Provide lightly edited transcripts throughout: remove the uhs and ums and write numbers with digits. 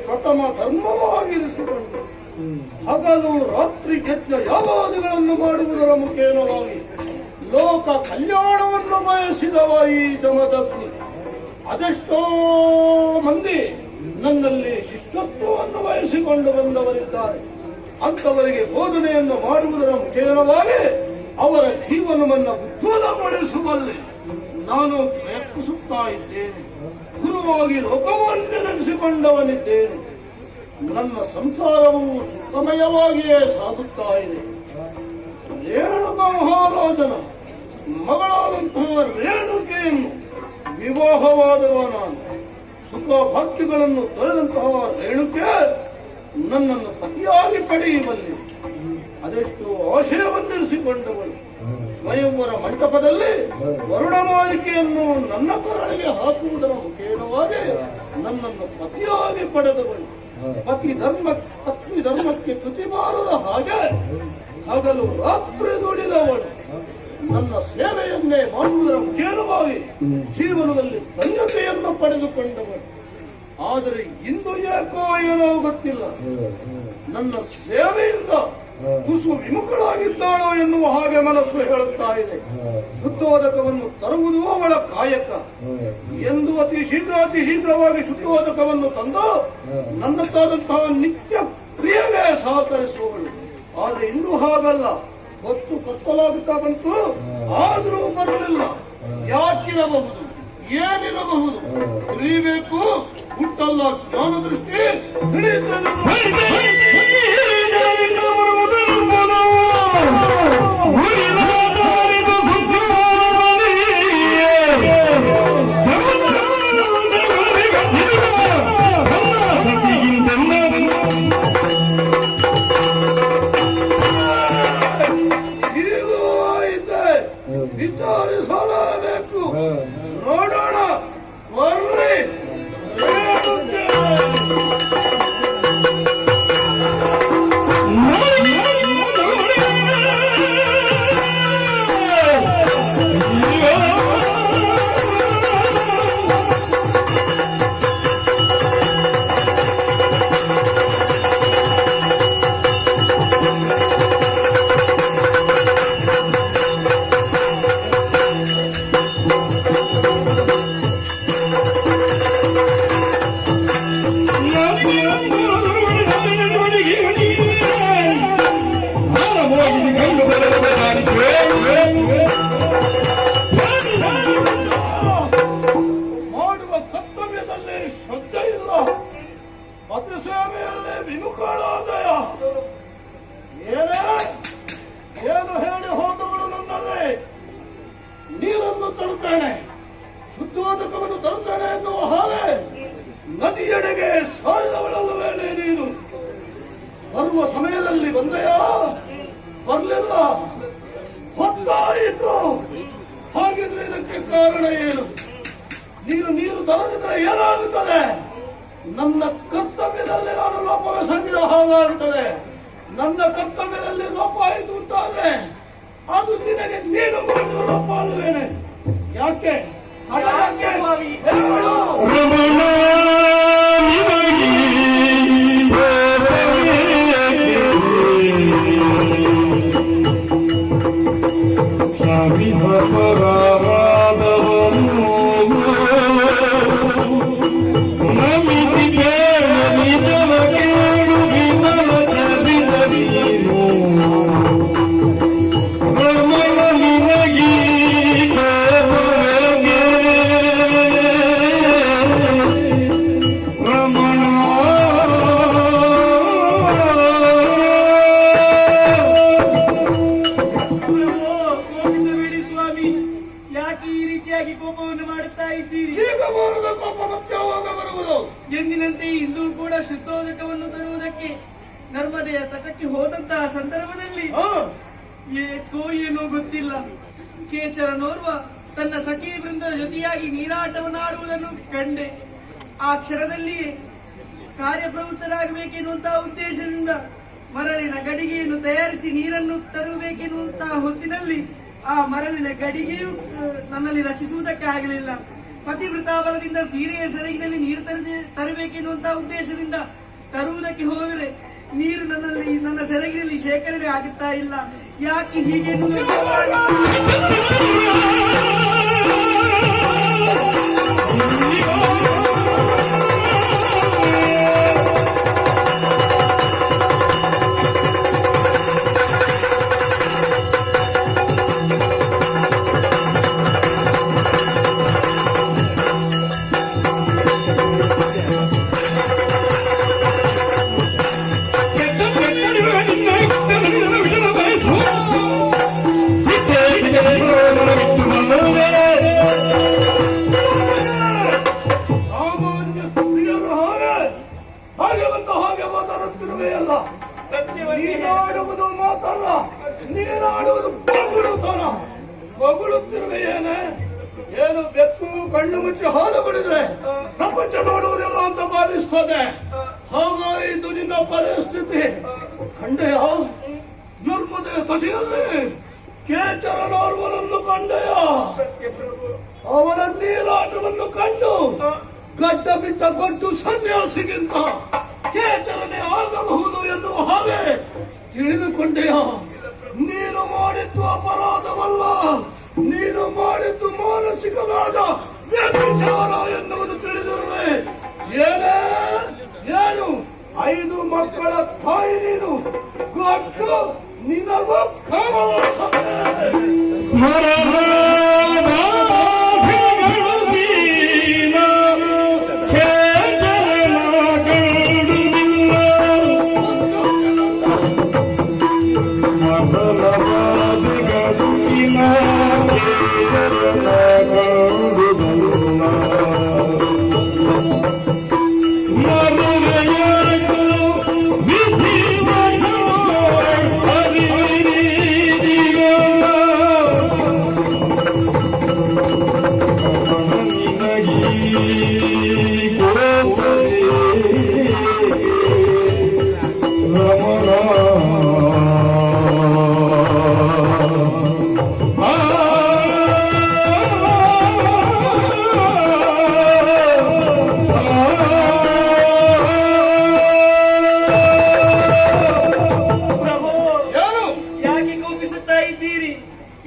ಪ್ರಥಮ ಧರ್ಮವಾಗಿರಿಸಿಕೊಂಡು ಹಗಲು ರಾತ್ರಿ ಯಜ್ಞ ಯಾಗಾದಿಗಳನ್ನು ಮಾಡುವುದರ ಮುಖೇನವಾಗಿ ಲೋಕ ಕಲ್ಯಾಣವನ್ನು ಬಯಸಿದವ ಈ ಜಮದಗ್ನಿ. ಅದೆಷ್ಟೋ ಮಂದಿ ನನ್ನಲ್ಲಿ ಶಿಷ್ಯತ್ವವನ್ನು ಬಯಸಿಕೊಂಡು ಬಂದವರಿದ್ದಾರೆ. ಅಂತವರಿಗೆ ಬೋಧನೆಯನ್ನು ಮಾಡುವುದರ ಮುಖೇನವಾಗಿ ಅವರ ಜೀವನವನ್ನು ಉಜ್ವಲಗೊಳಿಸುವಲ್ಲಿ ನಾನು ಪ್ರಯತ್ನಿಸುತ್ತಾ ಇದ್ದೇನೆ. ಗುರುವಾಗಿ ಲೋಕಮಾನ್ಯನೆನಿಸಿಕೊಂಡವನಿದ್ದೇನೆ. ನನ್ನ ಸಂಸಾರವು ಸುಖಮಯವಾಗಿಯೇ ಸಾಗುತ್ತಾ ಇದೆ. ರೇಣುಕ ಮಹಾರಾಜನ ಮಗಳಾದಂತಹ ರೇಣುಕೆಯನ್ನು ವಿವಾಹವಾದವ ನಾನು. ಸುಖ ಭಾಗ್ಯಗಳನ್ನು ತೊರೆದಂತಹ ರೇಣುಕೆ ನನ್ನನ್ನು ಪತಿಯಾಗಿ ಪಡೆಯುವಲ್ಲಿ ಅದೆಷ್ಟು ಆಶಯವನ್ನಿರಿಸಿಕೊಂಡವಳು. ಸ್ವಯಂವರ ಮಂಟಪದಲ್ಲಿ ವರುಣಮಾಲಿಕೆಯನ್ನು ನನ್ನ ಕೊರಳಿಗೆ ಹಾಕುವುದರ ಮುಖೇನವಾಗಿ ನನ್ನನ್ನು ಪತಿಯಾಗಿ ಪಡೆದವಳು. ಪತ್ನಿ ಧರ್ಮಕ್ಕೆ ಚ್ಯುತಿ ಬಾರದ ಹಾಗೆ ಹಗಲು ರಾತ್ರಿ ದುಡಿದವಳು. ನನ್ನ ಸೇವೆಯನ್ನೇ ಮಾಡುವುದರ ಮುಖೇನವಾಗಿ ಜೀವನದಲ್ಲಿ ಧನ್ಯತೆಯನ್ನು ಪಡೆದುಕೊಂಡವಳು. ಆದರೆ ಇಂದು ಏಕೋ ಏನೋ ಗೊತ್ತಿಲ್ಲ, ನನ್ನ ಸೇವೆಯಿಂದ ತುಸು ವಿಮುಖಳಾಗಿದ್ದಾಳೋ ಎನ್ನುವ ಹಾಗೆ ಮನಸ್ಸು ಹೇಳುತ್ತಾ ಇದೆ. ಶುದ್ಧೋದಕವನ್ನು ತರುವುದು ಅವಳ ಕಾಯಕ ಎಂದು ಅತಿ ಶೀಘ್ರವಾಗಿ ಶುದ್ಧೋದಕವನ್ನು ತಂದು ನನ್ನದಾದಂತಹ ನಿತ್ಯ ಕ್ರಿಯೆಗೆ ಸಹಕರಿಸುವವಳು. ಆದರೆ ಇಂದು ಹಾಗಲ್ಲ. ಹೊತ್ತು ಕತ್ತಲಾಗುತ್ತಾ ಬಂತು, ಆದರೂ ಬರಲಿಲ್ಲ. ಯಾಕಿರಬಹುದು, ಏನಿರಬಹುದು ತಿಳಿಯಬೇಕು. ಹುಟ್ಟಲ್ಲ ಜ್ಞಾನ ದೃಷ್ಟಿ ವಿಚಾರಿಸಲೇಬೇಕು. ನೋಡೋಣ ಬರ್ಲಿ. ಏನು ಹೇಳಿ ಹೋದವಳು ನನ್ನಲ್ಲಿ ನೀರನ್ನು ತರುತ್ತೇನೆ, ಶುದ್ಧೋದಕವನ್ನು ತರುತ್ತೇನೆ ಎನ್ನುವ ಹಾಗೆ ನದಿಯೆಡೆಗೆ ಸಾರಿದವಳಲ್ಲವೇನೆ ನೀನು. ಬರುವ ಸಮಯದಲ್ಲಿ ಬಂದೆಯಾ? ಬರಲಿಲ್ಲ, ಹೊತ್ತಾಯಿತು. ಹಾಗಿದ್ರೆ ಇದಕ್ಕೆ ಕಾರಣ ಏನು? ನೀರು ತರದಿದ್ರೆ ಏನಾಗುತ್ತದೆ? ನನ್ನ ಕರ್ತವ್ಯದಲ್ಲಿ ನಾನು ಲೋಪವೆಸಗಿದ ಹಾಗಾಗುತ್ತದೆ. ನನ್ನ ಕರ್ತವ್ಯದಲ್ಲಿ ಲೋಪ ಆಯಿತು ಅಂತಾದ್ರೆ ಅದು ನಿನಗೆ ನೀನು ಮಾಡಿದ ಲೋಪ ಅಲ್ವೇನೆ? ಯಾಕೆ ಎಂದಿನಂತೆ ಇಂದು ಕೂಡ ಶುದ್ಧೋದಕವನ್ನು ತರುವುದಕ್ಕೆ ನರ್ಮದೆಯ ತಟಕ್ಕೆ ಹೋದಂತಹ ಸಂದರ್ಭದಲ್ಲಿ ಏಕೋ ಏನೋ ಗೊತ್ತಿಲ್ಲ. ಕೇಚರನೋರ್ವ ತನ್ನ ಸಖಿ ವೃಂದದ ಜೊತೆಯಾಗಿ ನೀರಾಟವನ್ನಾಡುವುದನ್ನು ಕಂಡೆ. ಆ ಕ್ಷಣದಲ್ಲಿಯೇ ಕಾರ್ಯಪ್ರವೃತ್ತರಾಗಬೇಕೆನ್ನುವಂತಹ ಉದ್ದೇಶದಿಂದ ಮರಳಿನ ಗಡಿಗೆಯನ್ನು ತಯಾರಿಸಿ ನೀರನ್ನು ತರಬೇಕೆನ್ನುವಂತಹ ಹೊತ್ತಿನಲ್ಲಿ ಆ ಮರಳಿನ ಗಡಿಗೆಯು ನನ್ನಲ್ಲಿ ರಚಿಸುವುದಕ್ಕೆ ಆಗಲಿಲ್ಲ. ಪತಿವೃತಾ ಬಲದಿಂದ ಸೀರೆಯ ಸೆರಗಿನಲ್ಲಿ ನೀರು ತರಬೇಕೆನ್ನುವಂತಹ ಉದ್ದೇಶದಿಂದ ತರುವುದಕ್ಕೆ ಹೋದರೆ ನೀರು ನನ್ನ ಸೆರಗಿನಲ್ಲಿ ಶೇಖರಣೆ ಆಗುತ್ತಾ ಇಲ್ಲ. ಯಾಕೆ ಹೀಗೆ ಸಾಮಾನ್ಯ ಸ್ತ್ರೀಯರು ಹಾಗೆ ಬಂದು ಹಾಗೆ ಮಾತಾಡುತ್ತಿರುವೆಯಲ್ಲ. ನೀನಾಡುವುದು ಮಾತಲ್ಲ, ನೀನಾಡುವುದು ಬೊಗಳುತ್ತಿರುವೆಯೇನೆ. ಏನು ಬೆಕ್ಕು ಕಣ್ಣು ಮುಚ್ಚಿ ಹಾಲು ಕುಡಿದ್ರೆ ಪ್ರಪಂಚ ನೋಡುವುದಿಲ್ಲ ಅಂತ ಭಾವಿಸ್ತದೆ. ಹಾಗಾಯಿತು ನಿನ್ನ ಪರಿಸ್ಥಿತಿ. ಕಂಡೆಯ ದುರ್ಮದೆಯ ತಟೆಯಲ್ಲಿ ಕೇಚರನೋರ್ವನನ್ನು ಕಂಡೆಯ. ಅವನ ನೀರಾಟವನ್ನು ಕಂಡು ಗಡ್ಡ ಬಿಟ್ಟ ಗೊಡ್ಡು ಸನ್ಯಾಸಿಗಿಂತ ಕೇಚರನೆ ಆಗಬಹುದು ಎನ್ನುವ ಹಾಗೆ ತಿಳಿದುಕೊಂಡೆಯ. ನೀನು ಮಾಡಿದ್ದು ಅಪರಾಧವಲ್ಲ, ನೀನು ಮಾಡಿದ್ದು ಮಾನಸಿಕವಾದ ವ್ಯಭಿಚಾರ ಎನ್ನುವುದು ತಿಳಿದಿರುವೆ. ಏನು 5 ಮಕ್ಕಳ ತಾಯಿ ನೀನು, ಗೊತ್ತು ನಿನಗೂ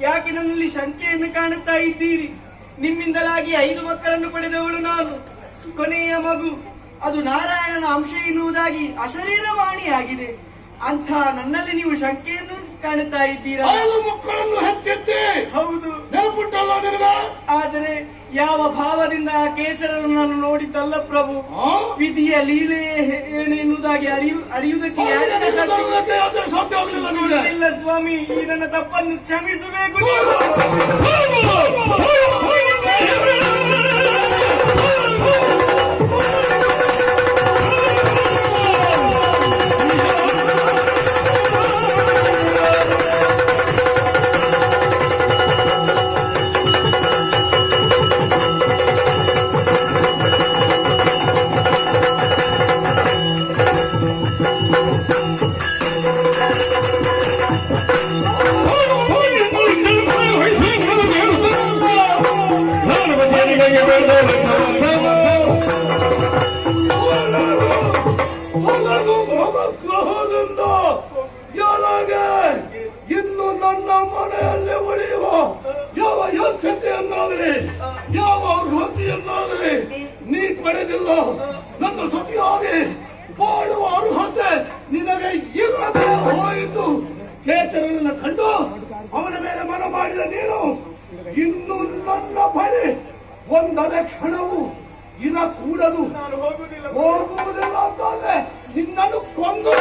ಯಾಕೆ ನನ್ನಲ್ಲಿ ಶಂಕೆಯನ್ನು ಕಾಣುತ್ತಾ ಇದ್ದೀರಿ? ನಿಮ್ಮಿಂದಲಾಗಿ 5 ಮಕ್ಕಳನ್ನು ಪಡೆದವಳು ನಾನು. ಕೊನೆಯ ಮಗು ಅದು ನಾರಾಯಣನ ಅಂಶ ಎನ್ನುವುದಾಗಿ ಅಶರೀರವಾಣಿಯಾಗಿದೆ. ಅಂಥ ನನ್ನಲ್ಲಿ ನೀವು ಶಂಕೆಯನ್ನು ಕಾಣುತ್ತಾ ಇದ್ದೀರಾ? 5 ಮಕ್ಕಳನ್ನು ಹೆತ್ತಿದ್ದೆ. ಹೌದು, ನೆನಪುಂಟಲ್ಲ ನಿನಗ? ಆದರೆ ಯಾವ ಭಾವದಿಂದ ಕೇಚರನ್ನು ನಾನು ನೋಡಿದ್ದಲ್ಲ ಪ್ರಭು. ವಿಧಿಯ ಲೀಲೆ ಏನೆನ್ನುವುದಾಗಿ ಅರಿಯುವುದಕ್ಕೆ ಸಾಧ್ಯವಾಗಲಿಲ್ಲ ಸ್ವಾಮಿ. ಈ ನನ್ನ ತಪ್ಪನ್ನು ಕ್ಷಮಿಸಬೇಕು. ಮಮಗ್ರಹದಿಂದ ಯಾಲಾಗೆ ಇನ್ನು ನನ್ನ ಮನೆಯಲ್ಲಿ ಉಳಿಯುವ ಯಾವ ಯೋಗ್ಯತೆಯನ್ನಾಗಲಿ ಯಾವ ಅರ್ಹತೆಯನ್ನಾಗಲಿ ನೀ ಪಡೆದಿಲ್ಲ. ನನ್ನ ಸತಿಯಾಗಿ ಬಾಳುವ ಅರ್ಹತೆ ನಿನಗೆ ಇಲ್ಲದೆ ಹೋಯಿತು. ಕೇಚರನನ್ನ ಕಂಡು ಅವನ ಮೇಲೆ ಮನ ಮಾಡಿದ ನೀನು ಇನ್ನು ನನ್ನ ಬಳಿ ಒಂದರ ಕ್ಷಣವು ಇರ ಕೂಡದು, ಹೋಗುವುದಿಲ್ಲ ಅಂತಾದ್ರೆ ನಿನ್ನನ್ನು ಕೊಂದು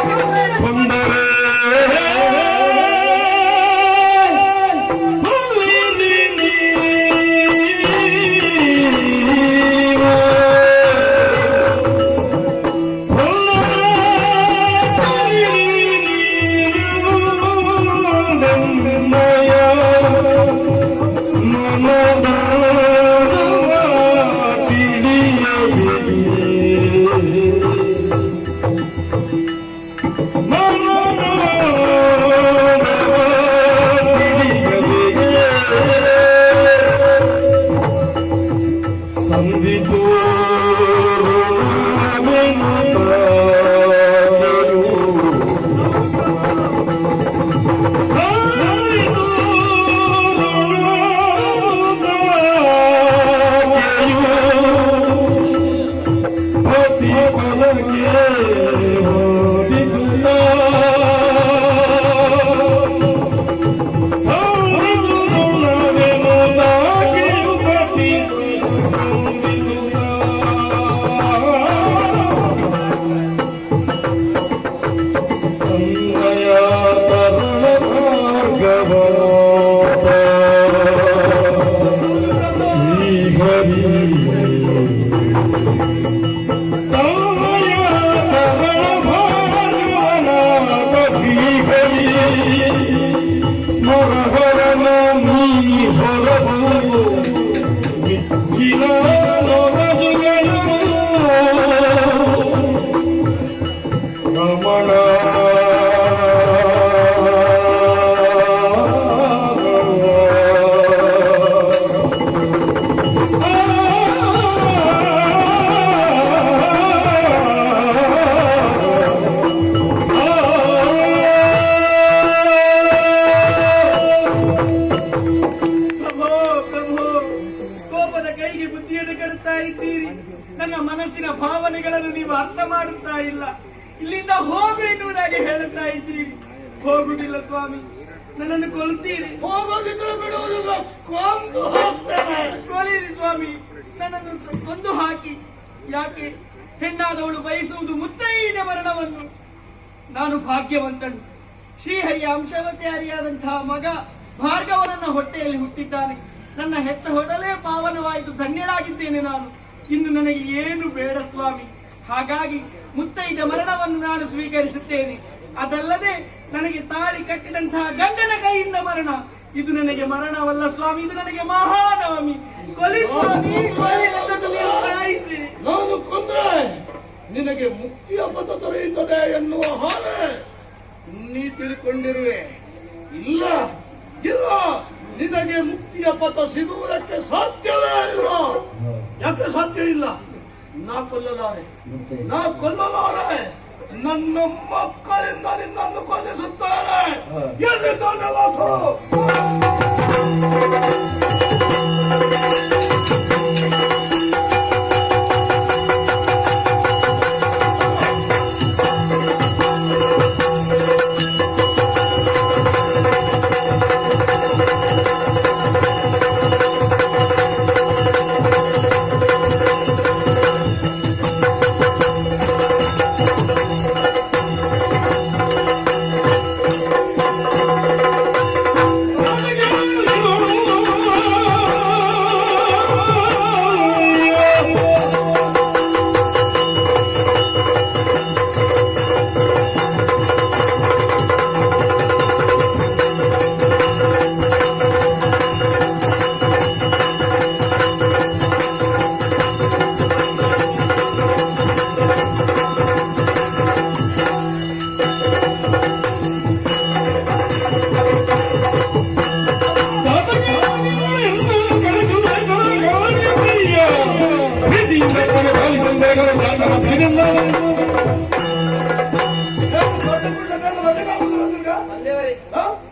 ಮನಸ್ಸಿನ ಭಾವನೆಗಳನ್ನು ನೀವು ಅರ್ಥ ಮಾಡುತ್ತಾ ಇಲ್ಲ. ಇಲ್ಲಿಂದ ಹೋಗು ಎನ್ನುವುದಾಗಿ ಹೇಳುತ್ತಾ ಇದ್ದೀರಿ. ಹೋಗುವುದಿಲ್ಲ ಸ್ವಾಮಿ, ನನ್ನನ್ನು ಕೊಲ್ತೀರಿ. ಹೋಗೋದಿದ್ರೆ ಬಿಡುವುದಿಲ್ಲ, ಕೊಂದು ಹಾಕ್ತೇನೆ. ಕೊಲಿರಿ ಸ್ವಾಮಿ, ನನ್ನನ್ನು ಕೊಂದು ಹಾಕಿ. ಯಾಕೆ? ಹೆಣ್ಣಾದವಳು ಬಯಸುವುದು ಮುತ್ತೈದ ಮರಣವನ್ನು. ನಾನು ಭಾಗ್ಯವಂತನು. ಶ್ರೀಹರಿಯ ಅಂಶವತ್ಯಾರಿಯಾದಂತಹ ಮಗ ಭಾರ್ಗವನನ್ನ ಹೊಟ್ಟೆಯಲ್ಲಿ ಹುಟ್ಟಿದ್ದಾನೆ. ನನ್ನ ಹೆತ್ತ ಹೊಡಲೇ ಪಾವನವಾಯಿತು, ಧನ್ಯಳಾಗಿದ್ದೇನೆ ನಾನು. ಇನ್ನು ನನಗೆ ಏನು ಬೇಡ ಸ್ವಾಮಿ. ಹಾಗಾಗಿ ಮುತ್ತೈದ ಮರಣವನ್ನು ನಾನು ಸ್ವೀಕರಿಸುತ್ತೇನೆ. ಅದಲ್ಲದೆ ನನಗೆ ತಾಳಿ ಕಟ್ಟಿದಂತಹ ಗಂಡನ ಕೈಯಿಂದ ಮರಣ, ಇದು ನನಗೆ ಮರಣವಲ್ಲ ಸ್ವಾಮಿ, ಇದು ನನಗೆ ಮಹಾನವಮಿ. ಕೊಲಿ ಸ್ವಾಮಿ, ಕೊಲಿ, ನನ್ನನ್ನು ಸಾಯಿಸಿ. ನಾನು ಕೊಂದ್ರೆ ನಿನಗೆ ಮುಕ್ತಿಯ ಪಥ ದೊರೆಯುತ್ತದೆ ಎನ್ನುವ ಹಾಗೆ ನೀ ತಿಳ್ಕೊಂಡಿರುವೆ. ಇಲ್ಲ ಇಲ್ಲ, ನಿನಗೆ ಮುಕ್ತಿಯ ಪಥ ಸಿಗುವುದಕ್ಕೆ ಸಾಧ್ಯವೇ ಇಲ್ಲ. ಯಾಕೆ ಸಾಧ್ಯ ಇಲ್ಲ? ನಾ ಕೊಲ್ಲಲಾರೆ. ನನ್ನ ಮಕ್ಕಳಿಂದ ನಿನ್ನನ್ನು ಕೊಲ್ಲಿಸುತ್ತಾರೆ. ಎಲ್ಲಿ ನನ್ನ ವಾಸು?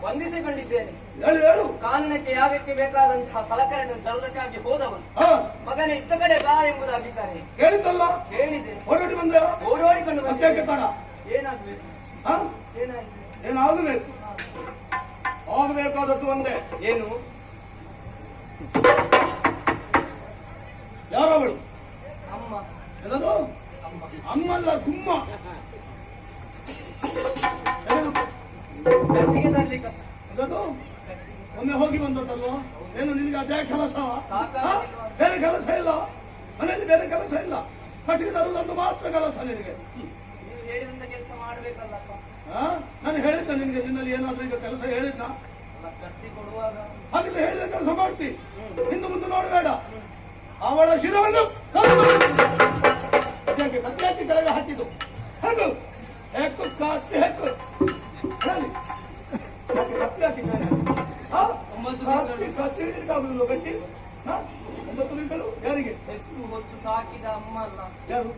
ವಂದಿಸಿಕೊಂಡಿದ್ದೇನೆ. ಕಾನೂನಕ್ಕೆ ಯಾಗಕ್ಕೆ ಬೇಕಾದಂತಹ ಫಲಕರನ್ನು ತರುವುದಕ್ಕಾಗಿ ಹೋದವನು ಮಗನೇ ಇತ್ತ ಕಡೆ ಬಾ ಎಂಬುದಾಗಿ ಕರೆ ಕೇಳಿದ್ದಲ್ಲ, ಹೇಳಿದೆ. ಓಡಾಡಿ ಬಂದೆ, ಓಡೋಡಿಕೊಂಡು ಬಂದೆ. ಏನಾಗಬೇಕು? ಏನಾಯ್ತು? ಏನಾಗಬೇಕು? ಆಗಬೇಕಾದದ್ದು ಒಂದೇ. ಏನು? ಯಾರವಳು? ಅಮ್ಮ. ಏನದು? ಅಮ್ಮಲ್ಲ, ಗುಮ್ಮ. ಗಟ್ಟಿಗೆ ತರ್ಲಿಕ್ಕೆ ಅದದು ಒಮ್ಮೆ ಹೋಗಿ ಬಂದದ್ದಲ್ವ? ಏನು ನಿನಗೆ ಅದೇ ಕೆಲಸ? ಸಾಕಾಗಿಲ್ವಾ? ಬೇರೆ ಕೆಲಸ ಇಲ್ಲ ಮನೆಯಲ್ಲಿ, ಬೇರೆ ಕೆಲಸ ಇಲ್ಲ. ಕಟ್ಟಿಗೆ ತರುವುದಂತ ಮಾತ್ರ ಕೆಲಸ ನಿನಗೆ. ನೀವು ಹೇಳಿದಂತ ಕೆಲಸ ಮಾಡ್ಬೇಕಲ್ಲಪ್ಪ. ನಾನು ಹೇಳಿದ್ದ ನಿನಗೆ, ನಿನ್ನಲ್ಲಿ ಏನಾದ್ರೂ ಈಗ ಕೆಲಸ ಹೇಳಿದ್ದ? ಕಟ್ಟಿ ಕೊಡುವಾಗ ಹಾಗಿದ್ರೆ ಹೇಳಿದ ಕೆಲಸ ಮಾಡ್ತಿ. ಹಿಂದೆ ಮುಂದೆ ನೋಡಬೇಡ. ಅವಳ ಶಿರವನ್ನು ಕತ್ತಿ ಹಾಕಿ ಕೆಳಗೆ ಹಾಕಿದ್ದು ಹೇಗೂ ಹೆಕ್ಕು ಕಾಸ್ತಿ ಹೆಕ್ಕು ಕತ್ತಿ ಹಾಕಿ ಕತ್ತಿ ಹಿಡಿದಕ್ಕಾಗುದಿಲ್ಲ. ಗಟ್ಟಿ 9 ತಿಂಗಳು ಯಾರಿಗೆ? ಹೆಚ್ಚು ಹೊತ್ತು ಸಾಕಿದ ಅಮ್ಮ ಅಲ್ಲ ಯಾರು?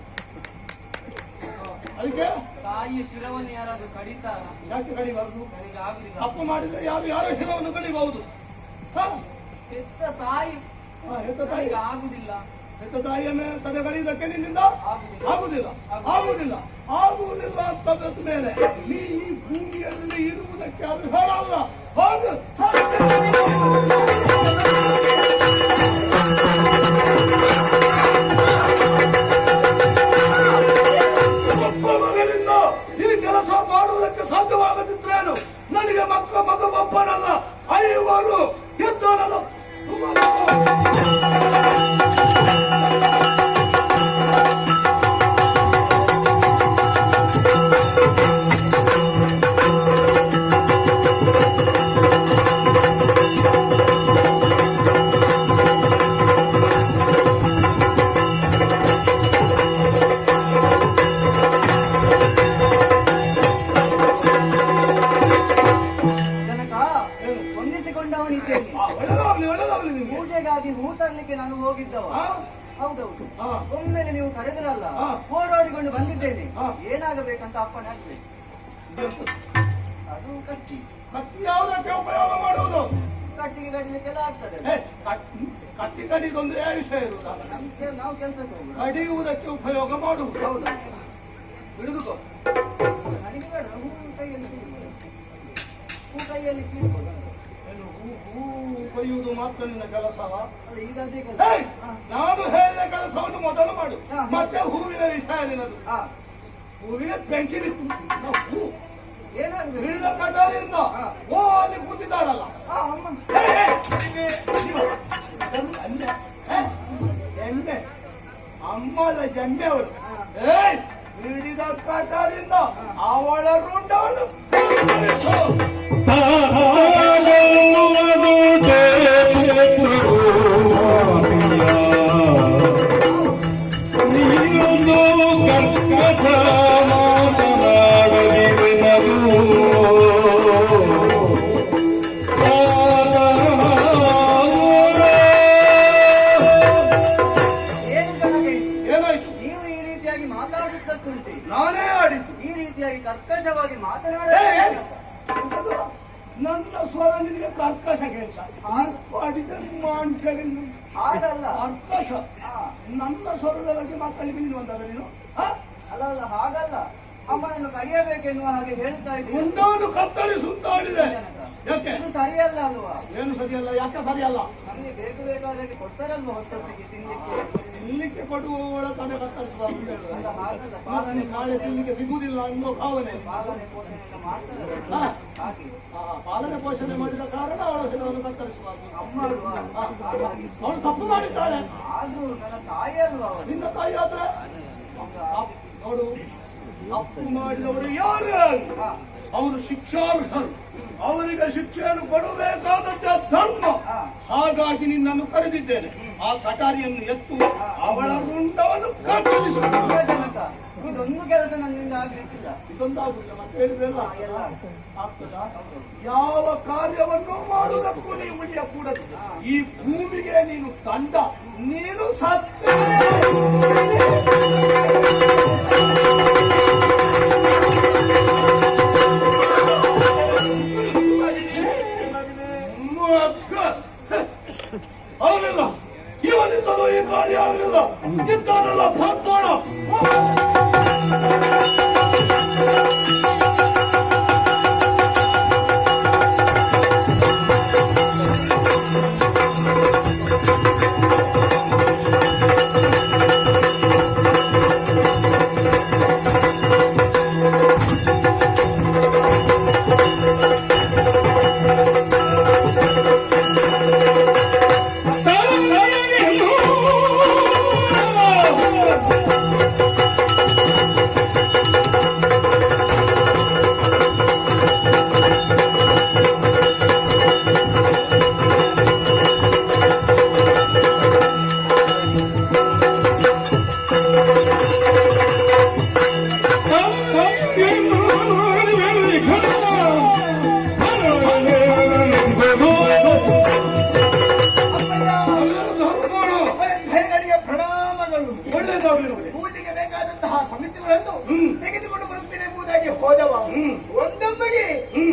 ಅದಕ್ಕೆ ತಾಯಿಯ ಶಿರವನ್ನು ಯಾರಾದ್ರೂ ಕಡಿತಾರ? ಯಾಕೆ ಕಡಿಬಾರದು? ನನಗೆ ಆಗುದಿಲ್ಲ. ತಪ್ಪು ಮಾಡಿದ್ರೆ ಯಾರ ಶಿರವನ್ನು ಕಡಿಬಹುದು? ಹೆತ್ತ ತಾಯಿ ಹೆತ್ತ ತಾಯಿ ಆಗುದಿಲ್ಲ. ಹೆತ್ತ ತಾಯಿಯನ್ನು ತಲೆ ಕಡಿಯುವುದಕ್ಕೆ ನಿನ್ನಿಂದ ಆಗುದಿಲ್ಲ ಅಂತ ಬೆತ್ತ ಮೇಲೆ ನೀ ಈ ಭೂಮಿಯಲ್ಲಿ ಇರುವುದಕ್ಕೆ ಅರ್ಹರಲ್ಲ. ಹೋಗು. ಮಗನಿಂದ ಈ ಕೆಲಸ ಮಾಡುವುದಕ್ಕೆ ಸಾಧ್ಯವಾಗುತ್ತಿದ್ರೇನು? ನನಗೆ ಮಗ ಒಬ್ಬನಲ್ಲ, 5 ಎದ್ದವನಲ್ಲ. ಪೂಜೆಗಾಗಿ ಹೂ ತರಲಿಕ್ಕೆ ನಾನು ಹೋಗಿದ್ದವ. ಹೌದೌದು. ಒಮ್ಮೆಲೆ ನೀವು ಕರೆದ್ರಲ್ಲ, ಓಡೋಡಿಕೊಂಡು ಬಂದಿದ್ದೇನೆ. ಏನಾಗಬೇಕಂತ ಅಪ್ಪಣೆ ಆಗ್ಬೇಕು. ಅದು ಕತ್ತಿ. ಕತ್ತಿ ಯಾವುದಕ್ಕೆ ಉಪಯೋಗ ಮಾಡುವುದು? ಕಟ್ಟಿಗೆ ಕಡಿಲಿಕ್ಕೆಲ್ಲ ಆಗ್ತದೆ. ಕಟ್ಟಿ ಕಡಿದೊಂದೇ ವಿಷಯ ಇರುವುದಾ? ನಾವು ಕೆಲಸಕ್ಕೆ ಹೋಗುದು. ಕಡಿಯುವುದಕ್ಕೆ ಉಪಯೋಗ ಮಾಡುವುದು. ಹೌದಾ? ಹಿಡಿದುಕೋ. ನನಗೆ ಬೇಡ, ಹೂ ಕೈಯಲ್ಲಿ ಕೀಳ್ಬೋದು. ಹೂ ಕೈಯಲ್ಲಿ ಕೀಳ್ಬೋದು. ಹೂ ಕೊಯ್ಯುವುದು ಮಾತ್ರ ನಿನ್ನ ಕೆಲಸ. ಅಲ್ಲ, ಈಗ ಅದೇ ಕೆಲಸ. ನಾನು ಹೇಳಿದ ಕೆಲಸವನ್ನು ಮೊದಲು ಮಾಡು, ಮತ್ತೆ ಹೂವಿನ ವಿಷಯ ನಿನ್ನದು. ಹೂವಿಗೆ ಬೆಂಕಿ ಬಿತ್ತು. ಹೂ ಏನಾಗ್ಬೇಕು? ಹಿಡಿದ ಕಟಾರಿಂದ ಓ ಅಲ್ಲಿ ಕೂತಿದ್ದಾಳಲ್ಲ, ಎಣ್ಣೆ ಅಮ್ಮಲ ಜಂಡೆ ಅವಳು. ಹಿಡಿದ ಕಟಾರಿಂದ ಅವಳ ರುಂಡವನ್ನು ನಾನೇ ಆಡಿದ್ದು. ಈ ರೀತಿಯಾಗಿ ಕರ್ಕಶವಾಗಿ ಮಾತನಾಡ ನನ್ನ ಸ್ವರ ನಿನಗೆ ಕರ್ಕಶ ಕೇಳ್ತ ಆಡಿದ್ರೆ ಮನುಷ್ಯಗೆ ಹಾಗಲ್ಲ. ಕರ್ಕಶ ನನ್ನ ಸ್ವರದ ಬಗ್ಗೆ ಮಾತಾಡಲಿಕ್ಕೆ ನೀನು ಅಂದಾಗ ನೀನು ಅಲ್ಲ ಅಲ್ಲ, ಹಾಗಲ್ಲ. ಅಮ್ಮನನ್ನು ಕರೆಯಬೇಕೆನ್ನುವ ಹಾಗೆ ಹೇಳ್ತಾ ಇದ್ದೀನಿ. ಮುಂದವನ್ನು ಕತ್ತರಿಸುತ್ತಾಡಿದೆ. ಯಾಕೆ? ಇದು ಸರಿಯಲ್ಲ ಅಲ್ವಾ? ಏನು ಸರಿಯಲ್ಲ? ಯಾಕೆ ಸರಿಯಲ್ಲ? ನಮಗೆ ಬೇಕು ಬೇಕಾದಾಗೆ ಕೊಡ್ತಾರಲ್ವಾ ಹೊತ್ತೊತ್ತಿಗೆ ತಿನ್ಲಿಕ್ಕೆ. ತಿನ್ಲಿಕ್ಕೆ ಕೊಡುವವಳ ತಡೆ ಕತ್ತರಿಸಬಾರ್ದು ಅಂತ ಹೇಳುದು. ಅಲ್ಲ, ಹಾಗಲ್ಲ. ಪಾಲನೆ ನಾಳೆ ತಿನ್ಲಿಕ್ಕೆ ಸಿಗುವುದಿಲ್ಲ ಅನ್ನೋ ಭಾವನೆ. ಪಾಲನೆ ಪೋಷಣೆ ಎಲ್ಲ ಮಾಡ್ತಾರಲ್ಲ ಹಾಗೆ. ಪಾಲನೆ ಪೋಷಣೆ ಮಾಡಿದ ಕಾರಣ ಅವಳ ದಿನವನ್ನು ಕತ್ತರಿಸಬಾರ್ದು. ಅಮ್ಮ ಅಲ್ವಾ? ಹಾಗಾಗಿ. ಅವಳು ತಪ್ಪು ಮಾಡಿದ್ದಾಳೆ. ಆದ್ರೂ ನನ್ನ ತಾಯಿ ಅಲ್ವಾ ಅವರು? ನಿನ್ನ ತಾಯಿ ಆದ್ರೆ ನೋಡು, ತಪ್ಪು ಮಾಡಿದವರು ಯಾರು? ಅವರು ಶಿಕ್ಷಾರ್ಹರು. ಅವರಿಗೆ ಶಿಕ್ಷೆಯನ್ನು ಕೊಡಬೇಕಾದದ್ದೇ ಧರ್ಮ. ಹಾಗಾಗಿ ನಿನ್ನನ್ನು ಕರೆದಿದ್ದೇನೆ. ಆ ಕಟಾರಿಯನ್ನು ಎತ್ತು ಅವಳ ರುಂಡವನ್ನು ಕತ್ತರಿಸು. ಜನಕ, ಇದೊಂದು ಕೆಲಸ ನನ್ನಿಂದ ಆಗ್ಲಿಕ್ಕಿಲ್ಲ. ಇದೊಂದಾಗುದಿಲ್ಲ ಮತ್ತೆ ಹೇಳಿದ್ರಲ್ಲ, ಆಗ್ತದಾ? ಯಾವ ಕಾರ್ಯವನ್ನು ಮಾಡುವುದಕ್ಕೂ ನೀವು ಉಳಿಯಕೂಡದು. ಈ ಭೂಮಿಗೆ ನೀನು ದಂಡ, ನೀನು ಸತ್ಯ. ಅವನಿಲ್ಲ, ಇವನಿಂದಲೂ ಈ ಕಾರ್ಯ ಆಗಲಿಲ್ಲ. ಇದ್ದಾನಲ್ಲ ಭಕ್ತೋಣ. ಪೂಜೆಗೆ ಬೇಕಾದಂತಹ ಸಮಿತಿಗಳನ್ನು ತೆಗೆದುಕೊಂಡು ಬರುತ್ತೇನೆ ಎಂಬುದಾಗಿ ಹೋದವ. ಒಂದೊಮ್ಮೆಗೆ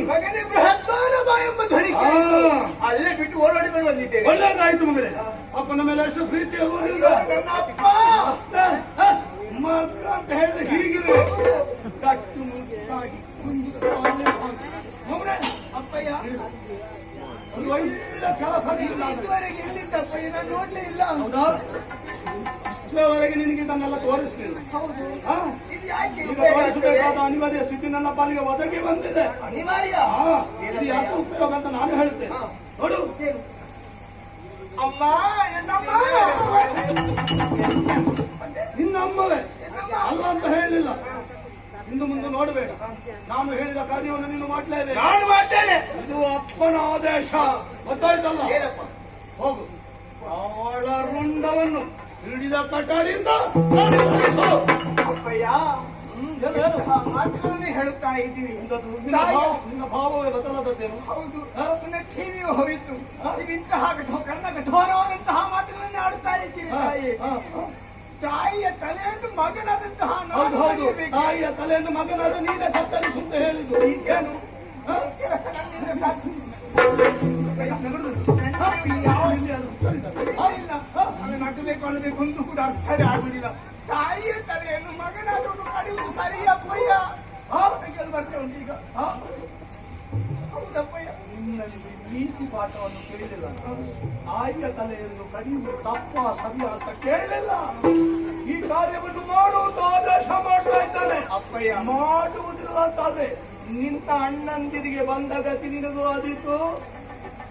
ಮಗನೇ ಬೃಹದ್ವಾರವ ಎಂಬ ಧ್ವನಿ ಅಲ್ಲೇ ಬಿಟ್ಟು ಓಡಾಡಿಕೊಂಡು ಬಂದಿದ್ದೇನೆ. ಒಳ್ಳೆದಾಯ್ತು ಮಗನೇ. ಅಪ್ಪನ ಮೇಲೆ ಅಷ್ಟು ಪ್ರೀತಿ ನನ್ನ ಅಪ್ಪ ಮಗ ಅಂತ ಹೇಳಿದ್ರೆ ಹೀಗಿರು. ಕಟ್ಟು ಮುಟ್ಟಾಗಿ ಅಪ್ಪಯ್ಯ ಒಂದು ಒಳ್ಳೆ ಕೆಲಸ. ಇದುವರೆಗೆ ಎಲ್ಲಿದ್ದಪ್ಪಯ್ಯ ನಾನು ನೋಡ್ಲೇ ಇಲ್ಲ. ಹೌದಾ? ಇಷ್ಟರವರೆಗೆ ನಿನಗೆ ಇದನ್ನೆಲ್ಲ ತೋರಿಸ್ಲಿಲ್ಲ. ಹೌದು. ಇದು ಯಾಕೆ ಈಗ ತೋರಿಸಬೇಕಾದ ಅನಿವಾರ್ಯ ಸ್ಥಿತಿ ನನ್ನ ಪಾಲಿಗೆ ಒದಗಿ ಬಂದಿದೆ. ಅನಿವಾರ್ಯ? ಇದು ಯಾಕೆ ಉಪಯೋಗ ಅಂತ ನಾನು ಹೇಳ್ತೇನೆ. ನೋಡು, ಅಮ್ಮ ಎನ್ನಮ್ಮ ನಿನ್ನ ಅಮ್ಮವೇ ಅಲ್ಲ ಅಂತ ಹೇಳಲಿಲ್ಲ. ಇಂದು ಮುಂದೆ ನೋಡಬೇಡ. ನಾನು ಹೇಳಿದ ಕಾರ್ಯವನ್ನು ನೀನು ಮಾಡಲೇಬೇಕು. ನಾನು ಮಾಡ್ತೇನೆ. ಇದು ಅಪ್ಪನ ಆದೇಶ, ಗೊತ್ತಾಯ್ತಲ್ಲ? ಏನಪ್ಪ? ಹೋಗು, ಅವಳ ರುಂಡವನ್ನು ಹಿಡಿದ ಕಟಾರಿಂದ ಅಪ್ಪಯ್ಯ ಮಾತುಗಳನ್ನೇ ಹೇಳುತ್ತಾ ಇದ್ದೀರಿ. ನಿನ್ನ ಭಾವವೇ ಬದಲಾದದ್ದೇನು? ಹೌದು, ನನ್ನ ಟಿವಿಯು ಹೋಯಿತು. ನೀವಿಂತಹ ಕರ್ಣ ಕಠೋರವಾದಂತಹ ಮಾತುಗಳನ್ನೇ ಆಡುತ್ತಾ ಇದ್ದೀರಿ. ತಾಯಿ ತಾಯಿಯ ತಲೆಯನ್ನು ಮಗನಾದಂತಹ ನಾನು ಹೌದು, ಕಲಿಯಬೇಕು. ತಾಯಿಯ ತಲೆಯನ್ನು ಮಗನಾದ ನೀನೇ ಕತ್ತರಿಸು ಅಂತ ಹೇಳಿದ್ದು. ಈಗೇನು ಕೆಲಸ ನನ್ನಿಂದ ಸಾಧ್ಯ. ಒಂದು ಕೂಡ ಅರ್ಥವೇ ಆಗುದಿಲ್ಲ. ತಾಯಿಯ ತಲೆಯನ್ನು ಮಗನಾದವನು ಕಡಿಯುವುದು ಸರಿಯಪ್ಪಯ್ಯ. ಬರ್ತೇ ಉಂಟು ಈಗ. ಹೌದಪ್ಪಯ್ಯ, ನಿನ್ನಲ್ಲಿ ನೀತಿ ಪಾಠವನ್ನು ಕೇಳಿಲ್ಲ. ತಾಯಿಯ ತಲೆಯನ್ನು ಕಡಿಯುವುದು ತಪ್ಪ ಸರಿಯ ಅಂತ ಕೇಳಲಿಲ್ಲ. ಈ ಕಾರ್ಯವನ್ನು ಮಾಡುವುದು ಆದೇಶ ಮಾಡ್ತಾ ಇದ್ದಾನೆ ಅಪ್ಪಯ್ಯ. ಮಾಡುವುದಿಲ್ಲ ಅಂತಾದ್ರೆ ನಿನ್ನ ಅಣ್ಣಂದಿರಿಗೆ ಬಂದ ಗತಿ ನಿನಗೂ ಆದೀತು.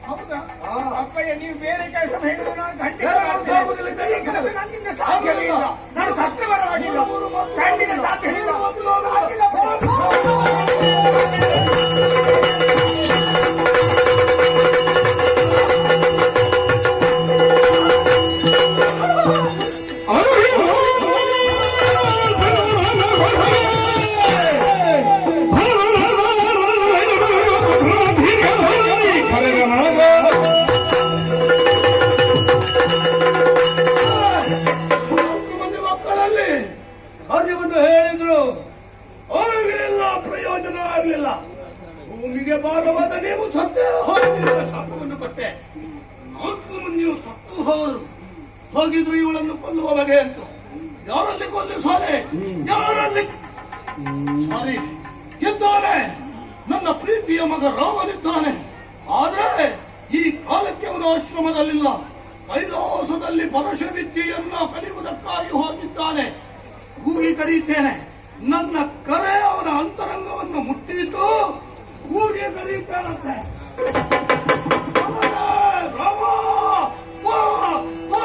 ಹೌದಾ ಅಪ್ಪಯ್ಯ, ನೀವು ಬೇರೆ ಕೆಲಸ ಹೇಳಿದ್ರೆ ನಾನು ಖಂಡಿತ ಆಗುದಿಲ್ಲ. ಈ ಕೆಲಸ ನನ್ನಿಂದ ಸಾಧ್ಯವೇ ಇಲ್ಲ. ನಾನು ಸತ್ಯವರವಾಗಿಲ್ಲ, ಖಂಡಿತ ಸಾಧ್ಯವಿಲ್ಲ. ಕಾರ್ಯವನ್ನು ಹೇಳಿದ್ರು, ಆಗಲಿಲ್ಲ, ಪ್ರಯೋಜನ ಆಗಲಿಲ್ಲ. ಭೂಮಿಗೆ ಭಾರವಾದ ನೀವು ಸತ್ತೇ ಹೋಗಿದ್ದ ಶಾಪವನ್ನು ಕೊಟ್ಟೆ. 4 ಮಂದಿಯು ಸತ್ತು ಹೋದರು. ಹೋಗಿದ್ರು ಇವಳನ್ನು ಕೊಲ್ಲುವ ಬಗೆ ಅಂತ. ಯಾರಲ್ಲಿ ಕೊಲ್ಲಿಸಾಲೆ? ಯಾರಲ್ಲಿ ಸಾರಿ ಇದ್ದಾನೆ? ನನ್ನ ಪ್ರೀತಿಯ ಮಗ ರಾಮನಿದ್ದಾನೆ. ಆದ್ರೆ ಈ ಕಾಲಕ್ಕೆ ಅವನ ಆಶ್ರಮದಲ್ಲಿಲ್ಲ. ಕೈಲಾಸದಲ್ಲಿ ಪರಶ ವಿದ್ಯೆಯನ್ನ ಕಲಿಯುವುದಕ್ಕಾಗಿ ಹೋಗಿದ್ದಾನೆ. ಕೂಗಿ ಕರೀತೇನೆ, ನನ್ನ ಕರೆ ಅವನ ಅಂತರಂಗವನ್ನು ಮುಟ್ಟಿತು. ಕೂಗಿ ಕರೀತೇನಂತೆ, ರಾಮ ವಾ, ವಾ, ವಾ.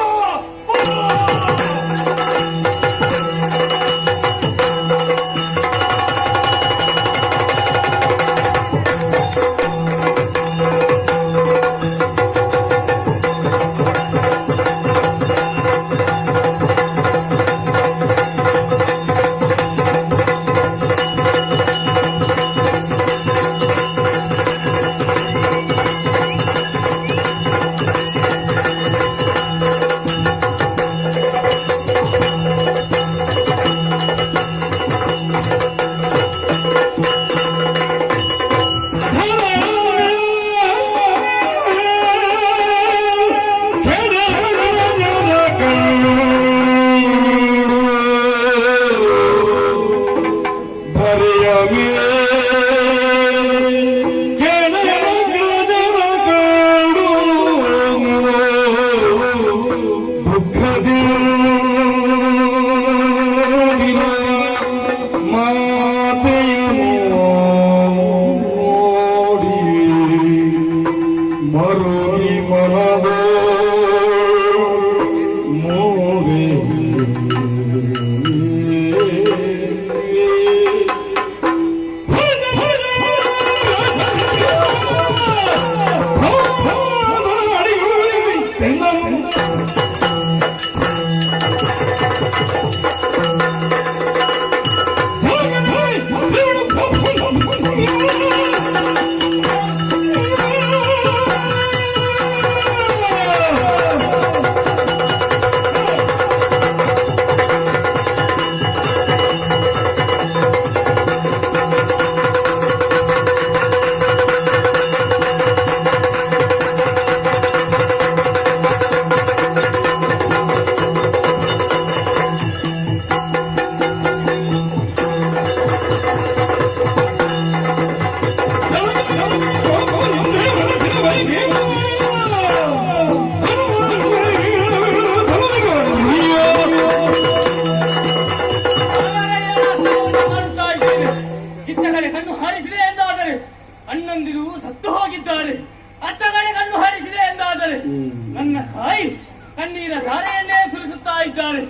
ಕಣ್ಣೀರ ಧಾರೆಯನ್ನೇ ಸುರಿಸುತ್ತಾ ಇದ್ದಾರೆ.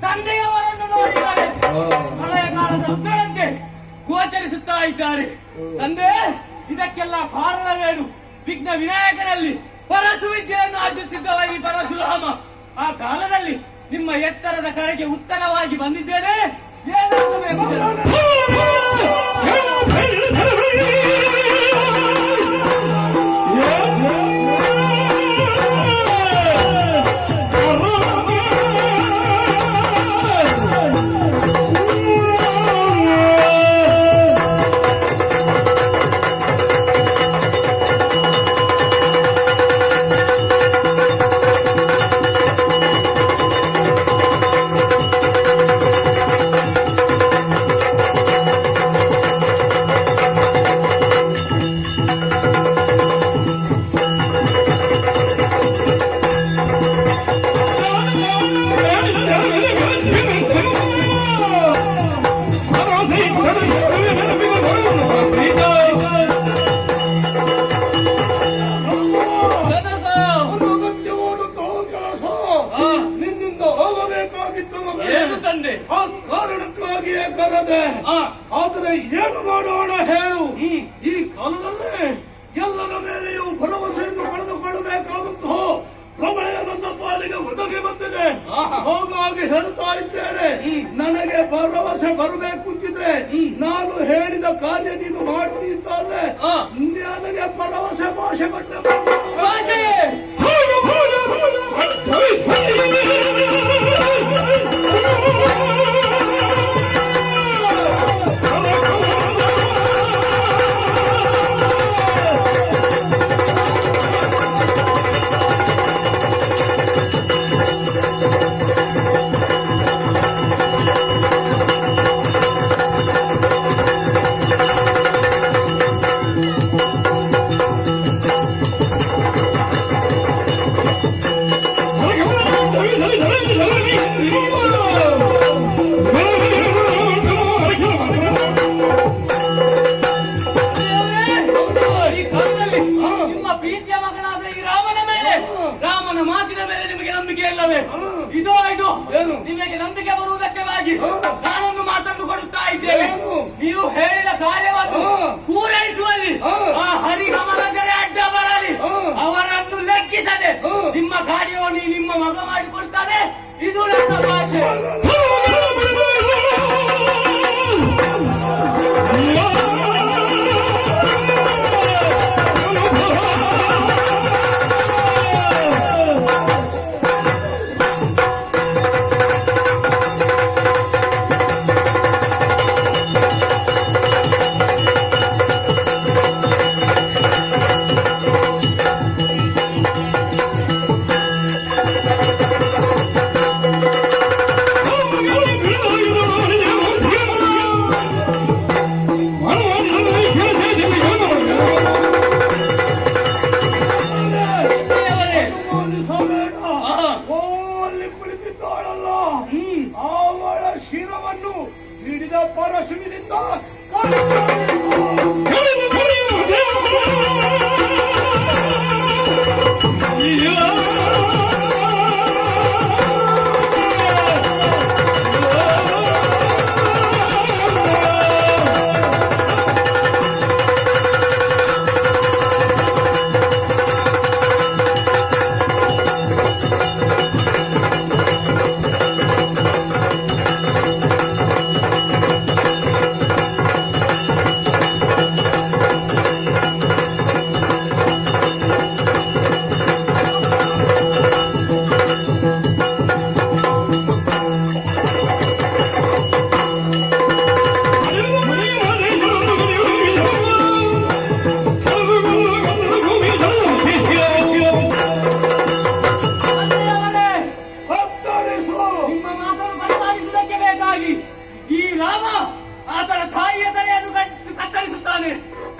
ತಂದೆಯವರನ್ನು ನೋಡಿದ್ದಾರೆ, ಪ್ರಳಯ ಕಾಲದ ಉತ್ತರಂತೆ ಗೋಚರಿಸುತ್ತಾ ಇದ್ದಾರೆ. ತಂದೆ, ಇದಕ್ಕೆಲ್ಲ ಕಾರಣವೇನು? ವಿಘ್ನ ವಿನಾಯಕನಲ್ಲಿ ಪರಶು ವಿದ್ಯೆಯನ್ನು ಆರ್ಜಿಸಿದ್ದವ ಈ ಪರಶುರಾಮ. ಆ ಕಾಲದಲ್ಲಿ ನಿಮ್ಮ ಎತ್ತರದ ಕರೆಗೆ ಉತ್ತರವಾಗಿ ಬಂದಿದ್ದೇನೆ. ಏನಾಗಬೇಕು? ಗೊತ್ತಾಗ್ತದೆ. ಆದ್ರೆ ಏನು ಮಾಡೋಣ ಹೇಳು? ಈ ಕಾಲದಲ್ಲಿ ಎಲ್ಲರ ಮೇಲೆಯೂ ಭರವಸೆಯನ್ನು ಕಳೆದುಕೊಳ್ಳಬೇಕಾದಂತಹ ಪ್ರಮೇಯ ನನ್ನ ಪಾಲಿಗೆ ಒದಗಿ ಬಂದಿದೆ. ಹಾಗಾಗಿ ಹೇಳ್ತಾ ಇದ್ದೇನೆ, ನನಗೆ ಭರವಸೆ ಬರಬೇಕು ಅಂತಿದ್ರೆ ನಾನು ಹೇಳಿದ ಕಾರ್ಯ ನೀನು ಮಾಡ್ತಿದ್ದಾನೆ. ನನಗೆ ಭರವಸೆ ಭಾಷೆ ಕೊಟ್ಟೆ. ನಿಮ್ಮ ಪ್ರೀತಿಯ ಮಗನಾದ ಈ ರಾಮನ ಮೇಲೆ, ರಾಮನ ಮಾತಿನ ಮೇಲೆ ನಿಮಗೆ ನಂಬಿಕೆ ಇಲ್ಲವೇ? ಇದು ನಿಮಗೆ ನಂಬಿಕೆ ಬರುವುದಕ್ಕಾಗಿ ನಾನೊಂದು ಮಾತನ್ನು ಕೊಡುತ್ತಾ ಇದ್ದೇನೆ. ನೀವು ಹೇಳಿದ ಕಾರ್ಯವನ್ನು ಪೂರೈಸುವಲ್ಲಿ ಆ ಹರಿಗಮನಗರೆ ಅಡ್ಡ ಬರಲಿ, ಅವರನ್ನು ಲೆಕ್ಕಿಸದೆ ನಿಮ್ಮ ಕಾರ್ಯವನ್ನು ನಿಮ್ಮ ಮಗ ಮಾಡಿಕೊಳ್ತಾನೆ. ಇದು ನನ್ನ ಭಾಷೆ. ಅವಳ ಶಿರವನ್ನು ಹಿಡಿದ ಪರಶುವಿನಿಂದ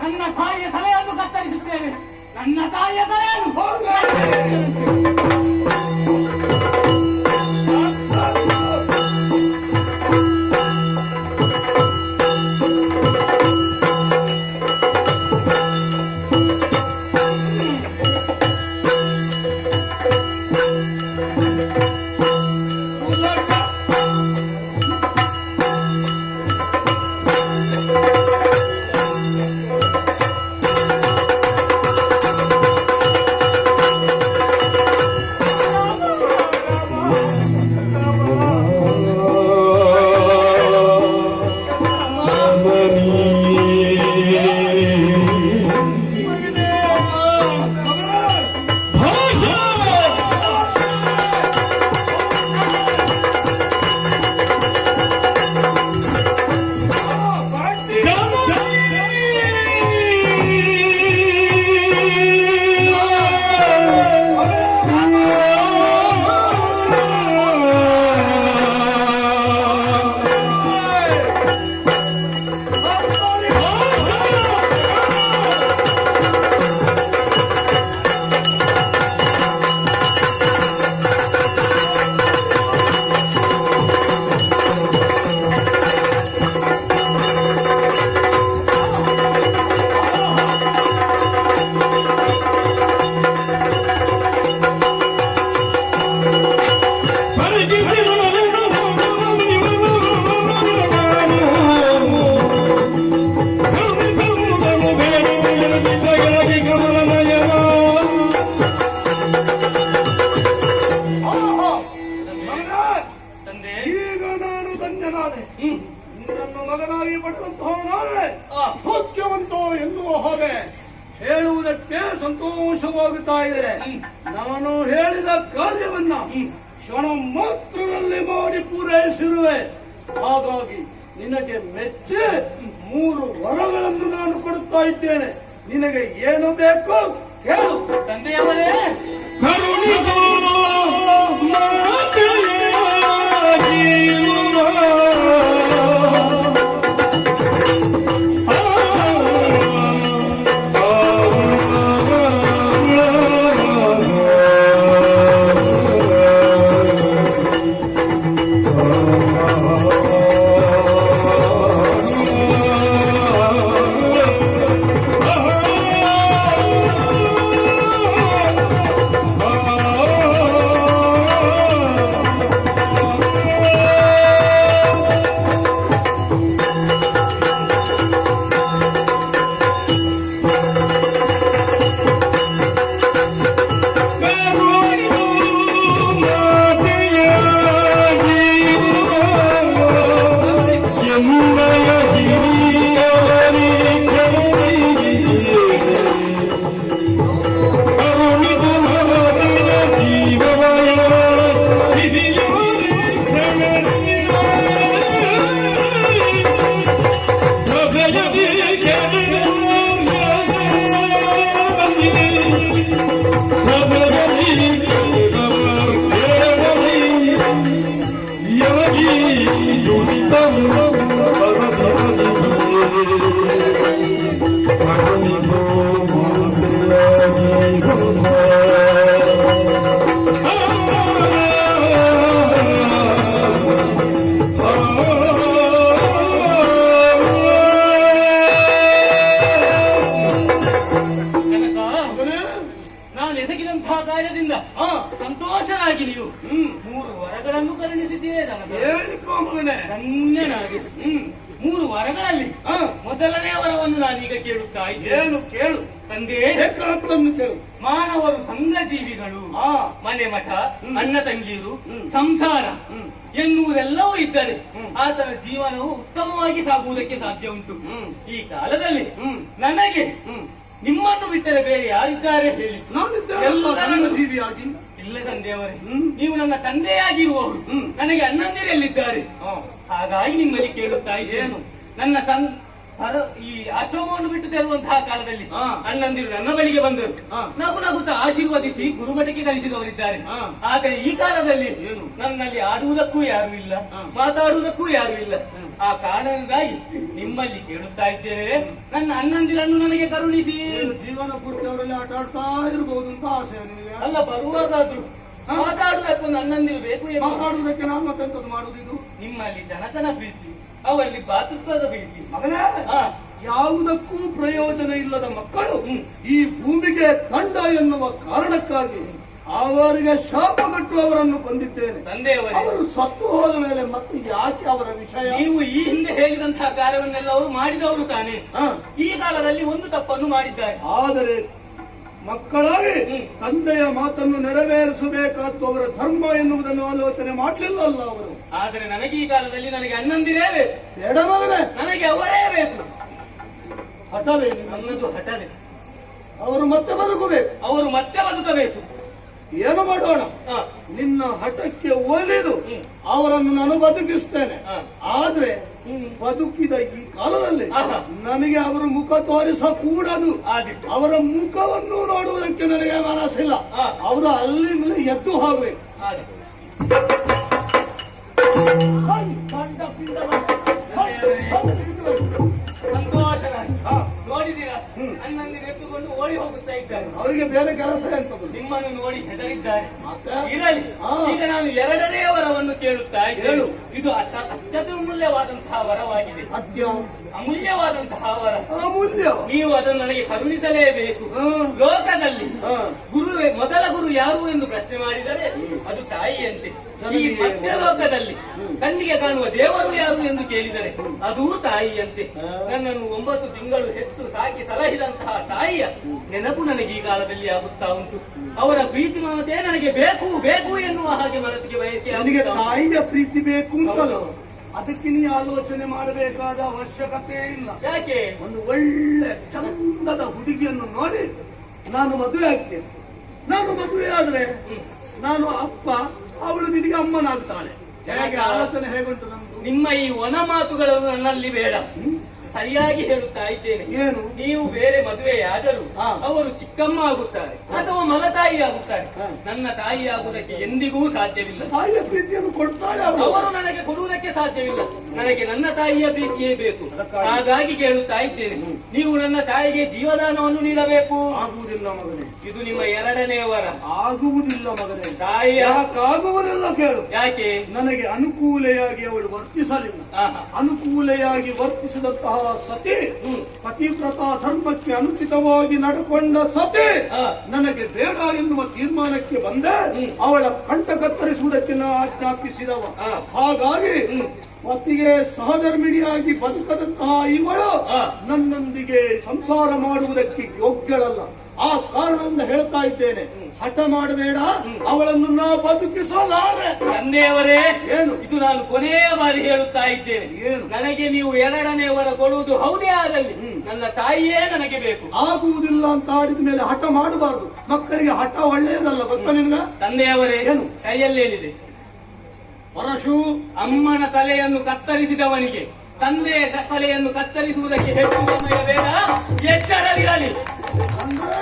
ನನ್ನ ತಾಯಿಯ ತಲೆಯನ್ನು ಕತ್ತರಿಸುತ್ತೇನೆ. ನನ್ನ ತಾಯಿಯ ತಲೆಯನ್ನು ನನ್ನ ಮಗನಾಗಿ ಪಡೆದಂತಹ ನಾನೇ ಆ. ಸೌಖ್ಯವಂತ ಎನ್ನುವ ಹಾಗೆ ಹೇಳುವುದಕ್ಕೆ ಸಂತೋಷವಾಗುತ್ತಾ ಇದೆ. ನಾನು ಹೇಳಿದ ಕಾರ್ಯವನ್ನ ಕ್ಷಣ ಮಾತ್ರದಲ್ಲಿ ಮಾಡಿ ಪೂರೈಸಿರುವೆ. ಹಾಗಾಗಿ ನಿನಗೆ ಮೆಚ್ಚಿ 3 ವರಗಳನ್ನು ನಾನು ಕೊಡುತ್ತಾ ಇದ್ದೇನೆ. ನಿನಗೆ ಏನು ಬೇಕು ಹೇಳು. ತಂದೆಯವರೇ ಕರುಣಿಗೋ ನಾನು ಎಸಗಿದಂತಹ ಕಾರ್ಯದಿಂದ ಸಂತೋಷನಾಗಿ ನೀವು 3 ವರಗಳನ್ನು ಕರುಣಿಸಿದ್ದೀರೇ ನನಗೆ. ಹೇಳಿಕೋ ಮಗನೇ. ಧನ್ಯನಾಗಿ 3 ವರಗಳಲ್ಲಿ ಮೊದಲನೇ ವರವನ್ನು ನಾನೀಗ ಕೇಳುತ್ತಾ ಇದ್ದೇನೆ. ಏನು ಕೇಳು. ತಂದೆ, ಬೇಕಾದ್ದನ್ನು ಕೇಳು. ಮಾನವರು ಸಂಘ ಜೀವಿಗಳು. ಆ. ಮನೆ ಮಠ, ಅಣ್ಣ ತಂಗಿಯರು, ಸಂಸಾರ ಎನ್ನುವುದೆಲ್ಲವೂ ಇದ್ದರೆ ಆತನ ಜೀವನವು ಉತ್ತಮವಾಗಿ ಸಾಗುವುದಕ್ಕೆ ಸಾಧ್ಯ ಉಂಟು. ಈ ಕಾಲದಲ್ಲಿ ನನಗೆ ನಿಮ್ಮನ್ನು ಬಿಟ್ಟರೆ ಬೇರೆ ಯಾರಿದ್ದಾರೆ ಹೇಳಿ? ನಾನಿದ್ದೇನೆ ಜೀವಿಯಾಗಿ. ಇಲ್ಲ ತಂದೆಯವರೇ, ನೀವು ನನ್ನ ತಂದೆಯಾಗಿರುವವರು. ನನಗೆ ಅಣ್ಣಂದಿರೆಲ್ಲಿದ್ದಾರೆ? ಹಾಗಾಗಿ ನಿಮ್ಮಲ್ಲಿ ಕೇಳುತ್ತಾ ಇದ್ದೇನು. ನನ್ನ ಈ ಆಶ್ರಮವನ್ನು ಬಿಟ್ಟು ತೆರಳುವಂತಹ ಕಾಲದಲ್ಲಿ ಅಣ್ಣಂದಿರು ನನ್ನ ಬಳಿಗೆ ಬಂದರು. ನಗು ನಗುತ್ತಾ ಆಶೀರ್ವದಿಸಿ ಗುರುಮಠಕ್ಕೆ ಕಲಿಸಿದವರಿದ್ದಾರೆ. ಆದರೆ ಈ ಕಾಲದಲ್ಲಿ ನನ್ನಲ್ಲಿ ಆಡುವುದಕ್ಕೂ ಯಾರು ಇಲ್ಲ, ಮಾತಾಡುವುದಕ್ಕೂ ಯಾರು ಇಲ್ಲ. ಆ ಕಾರಣದಿಂದಾಗಿ ನಿಮ್ಮಲ್ಲಿ ಕೇಳುತ್ತಾ ಇದ್ದೇನೆ, ನನ್ನ ಅಣ್ಣಂದಿರನ್ನು ನನಗೆ ಕರುಣಿಸಿ. ಜೀವನ ಪೂರ್ತಿ ಅವರಲ್ಲಿ ಆಟ ಆಡ್ತಾ ಇರಬಹುದು ಅಂತ ಆಸೆ ನಿಮಗೆ? ಅಲ್ಲ, ಬರುವಾಗಾದ್ರೂ ಮಾತಾಡುವುದಕ್ಕೊಂದು ಅಣ್ಣಂದಿರು ಬೇಕು. ಮಾತಾಡುವುದಕ್ಕೆ ನಾನು ಮತ್ತೆಂತದ್ದು ಮಾಡುವುದು? ನಿಮ್ಮಲ್ಲಿ ಜನತನ ಪ್ರೀತಿ, ಅವರಲ್ಲಿ ಭಾತೃತ್ವದ ಪ್ರೀತಿ. ಮಗನೇ, ಯಾವುದಕ್ಕೂ ಪ್ರಯೋಜನ ಇಲ್ಲದ ಮಕ್ಕಳು ಈ ಭೂಮಿಗೆ ದಂಡ ಎನ್ನುವ ಕಾರಣಕ್ಕಾಗಿ ಅವರಿಗೆ ಶಾಪಗಟ್ಟು ಅವರನ್ನು ಕೊಂದಿದ್ದೇನೆ. ತಂದೆಯವರೇ, ಅವರು ಸತ್ತು ಹೋದ ಮೇಲೆ ಮತ್ತೆ ಯಾಕೆ ಅವರ ವಿಷಯ? ನೀವು ಈ ಹಿಂದೆ ಹೇಳಿದಂತಹ ಕಾರ್ಯವನ್ನೆಲ್ಲ ಅವರು ಮಾಡಿದವರು ತಾನೇ. ಈ ಕಾಲದಲ್ಲಿ ಒಂದು ತಪ್ಪನ್ನು ಮಾಡಿದ್ದಾರೆ. ಆದರೆ ಮಕ್ಕಳಾಗಿ ತಂದೆಯ ಮಾತನ್ನು ನೆರವೇರಿಸಬೇಕಾದ್ದು ಅವರ ಧರ್ಮ ಎನ್ನುವುದನ್ನು ಆಲೋಚನೆ ಮಾಡಲಿಲ್ಲಲ್ಲ ಅವರು. ಆದರೆ ನನಗೆ ಈ ಕಾಲದಲ್ಲಿ ನನಗೆ ಅಣ್ಣಂದಿರೇ ಬೇಕು. ಬೇಡ ಮಗನೇ, ನನಗೆ ಅವರೇ ಬೇಕು. ಹಠವೇ ನನ್ನದು ಹಠವೇ. ಅವರು ಮತ್ತೆ ಬದುಕಬೇಕು. ಅವರು ಮತ್ತೆ ಬದುಕಬೇಕು. ಏನು ಮಾಡೋಣ? ನಿನ್ನ ಹಠಕ್ಕೆ ಒಲಿದು ಅವರನ್ನು ನಾನು ಬದುಕಿಸ್ತೇನೆ. ಆದ್ರೆ ಬದುಕಿದ ಈ ಕಾಲದಲ್ಲಿ ನನಗೆ ಅವರ ಮುಖ ತೋರಿಸಕೂಡದು. ಅವರ ಮುಖವನ್ನು ನೋಡುವುದಕ್ಕೆ ನನಗೆ ಮನಸ್ಸಿಲ್ಲ. ಅವರು ಅಲ್ಲಿಂದಲೇ ಎದ್ದು ಹೋಗ್ಬೇಕು. ಸಂತೋಷನಾಗಿ ನೋಡಿದ್ದೀರಾ, ಅಣ್ಣಂದಿರು ಎತ್ತುಕೊಂಡು ಓಡಿ ಹೋಗುತ್ತಾ ಇದ್ದಾರೆ. ಅವರಿಗೆ ಬೇರೆ ಕೆಲಸ ಎಂತದ್ದು? ನಿಮ್ಮನ್ನು ನೋಡಿ ಹೆದರಿದ್ದಾರೆ. ಇರಲಿ, ಈಗ ನಾನು 2ನೇ ವರವನ್ನು ಕೇಳುತ್ತಾ ಇದ್ದೇನೆ. ಇದು ಅತ್ಯಮೂಲ್ಯವಾದಂತಹ ವರವಾಗಿದೆ. ಅಮೂಲ್ಯವಾದಂತಹ ವರ. ಅಮೂಲ್ಯ. ನೀವು ಅದನ್ನು ನನಗೆ ಕರುಣಿಸಲೇಬೇಕು. ಲೋಕದಲ್ಲಿ ಗುರುವೇ ಮೊದಲ ಗುರು ಯಾರು ಎಂದು ಪ್ರಶ್ನೆ ಮಾಡಿದರೆ ಅದು ತಾಯಿಯಂತೆ. ಈ ಮಧ್ಯ ಲೋಕದಲ್ಲಿ ಕಣ್ಣಿಗೆ ಕಾಣುವ ದೇವರು ಯಾರು ಎಂದು ಕೇಳಿದರೆ ಅದೂ ತಾಯಿಯಂತೆ. ನನ್ನನ್ನು 9 ತಿಂಗಳು ಹೆತ್ತು ಸಾಕಿ ಸಲಹಿದಂತಹ ತಾಯಿಯ ನೆನಪು ನನಗೆ ಈ ಕಾಲದಲ್ಲಿ ಆಗುತ್ತಾ ಉಂಟು. ಅವರ ಪ್ರೀತಿ ಮಮತೆ ನನಗೆ ಬೇಕು ಬೇಕು ಎನ್ನುವ ಹಾಗೆ ಮನಸ್ಸಿಗೆ ಬಯಸಿ. ನನಗೆ ತಾಯಿಯ ಪ್ರೀತಿ ಬೇಕು ಅಂತಲ್ಲ, ಅದಕ್ಕೆ ನೀ ಆಲೋಚನೆ ಮಾಡಬೇಕಾದ ಅವಶ್ಯಕತೆ ಇಲ್ಲ. ಯಾಕೆ? ಒಂದು ಒಳ್ಳೆ ಚಂದದ ಹುಡುಗಿಯನ್ನು ನೋಡಿ ನಾನು ಮದುವೆ ಆಗ್ತೇನೆ. ನಾನು ಮದುವೆ ಆದ್ರೆ ನಾನು ಅಪ್ಪ, ಅವಳು ನಿನಗೆ ಅಮ್ಮನಾಗ್ತಾಳೆ. ಹೇಗೆ ಆಲೋಚನೆ ಹೇಗುಂಟು ನಮ್ದು? ನಿಮ್ಮ ಈ ಒಣ ಮಾತುಗಳನ್ನು ನನ್ನಲ್ಲಿ ಬೇಡ. ಸರಿಯಾಗಿ ಹೇಳುತ್ತಾ ಇದ್ದೇನೆ. ಏನು? ನೀವು ಬೇರೆ ಮದುವೆಯಾದರೂ ಅವರು ಚಿಕ್ಕಮ್ಮ ಆಗುತ್ತಾರೆ ಅಥವಾ ಮಲತಾಯಿ ಆಗುತ್ತಾರೆ. ನನ್ನ ತಾಯಿ ಆಗುವುದಕ್ಕೆ ಎಂದಿಗೂ ಸಾಧ್ಯವಿಲ್ಲ. ತಾಯಿಯ ಪ್ರೀತಿಯನ್ನು ಕೊಡ್ತಾಳೆ ಅವಳು. ಅವರು ನನಗೆ ಕೊಡುವುದಕ್ಕೆ ಸಾಧ್ಯವಿಲ್ಲ. ನನಗೆ ನನ್ನ ತಾಯಿಯ ಪ್ರೀತಿಯೇ ಬೇಕು. ಹಾಗಾಗಿ ಕೇಳುತ್ತಾ ಇದ್ದೇನೆ, ನೀವು ನನ್ನ ತಾಯಿಗೆ ಜೀವದಾನವನ್ನು ನೀಡಬೇಕು. ಆಗುವುದಿಲ್ಲ ಮಗನೇ, ಇದು ನಿಮ್ಮ ಎರಡನೇ ವರ. ಆಗುವುದಿಲ್ಲ ಮಗನೇ. ತಾಯಿಯ ಯಾಕಾಗುವುದಿಲ್ಲ ಕೇಳು. ಯಾಕೆ? ನನಗೆ ಅನುಕೂಲೆಯಾಗಿ ಅವಳು ವರ್ತಿಸಲಿಲ್ಲ. ಅನುಕೂಲೆಯಾಗಿ ವರ್ತಿಸಿದಂತಹ ಸತಿ, ಪತಿವ್ರತಾ ಧರ್ಮಕ್ಕೆ ಅನುಚಿತವಾಗಿ ನಡ್ಕೊಂಡ ಸತಿ ನನಗೆ ಬೇಡ ಎನ್ನುವ ತೀರ್ಮಾನಕ್ಕೆ ಬಂದೆ. ಅವಳ ಕಂಠ ಕತ್ತರಿಸುವುದಕ್ಕೆ ನಾ ಆಜ್ಞಾಪಿಸಿದವ. ಹಾಗಾಗಿ ಪತಿಗೆ ಸಹಧರ್ಮಿಣಿಯಾಗಿ ಬದುಕದಂತಹ ಇವಳು ನನ್ನೊಂದಿಗೆ ಸಂಸಾರ ಮಾಡುವುದಕ್ಕೆ ಯೋಗ್ಯಳಲ್ಲ. ಆ ಕಾರಣದಿಂದ ಹೇಳ್ತಾ ಇದ್ದೇನೆ, ಹಠ ಮಾಡಬೇಡ, ಅವಳನ್ನು ನಾ ಬದುಕಿಸಲಾರೆ. ತಂದೆಯವರೇ, ಏನು ಇದು ನಾನು ಕೊನೆಯ ಬಾರಿ ಹೇಳುತ್ತಾ ಇದ್ದೇನೆ. ಏನು? ನನಗೆ ನೀವು ಎರಡನೇ ವರ ಕೊಡುವುದು ಹೌದೇ ಆದಲ್ಲಿ ನನ್ನ ತಾಯಿಯೇ ನನಗೆ ಬೇಕು. ಆಗುವುದಿಲ್ಲ ಅಂತ ಆಡಿದ ಮೇಲೆ ಹಠ ಮಾಡಬಾರದು. ಮಕ್ಕಳಿಗೆ ಹಠ ಒಳ್ಳೆಯದಲ್ಲ, ಗೊತ್ತಾ ನಿನ್ಗ? ತಂದೆಯವರೇ, ಏನು? ಕೈಯಲ್ಲೇನಿದೆ? ಪರಶು. ಅಮ್ಮನ ತಲೆಯನ್ನು ಕತ್ತರಿಸಿದವನಿಗೆ ತಂದೆಯ ತಲೆಯನ್ನು ಕತ್ತರಿಸುವುದಕ್ಕೆ ಹೆಚ್ಚು ಸಮಯ ಬೇಡ, ಎಚ್ಚರವಿರಲಿ. ಅಂದ್ರೆ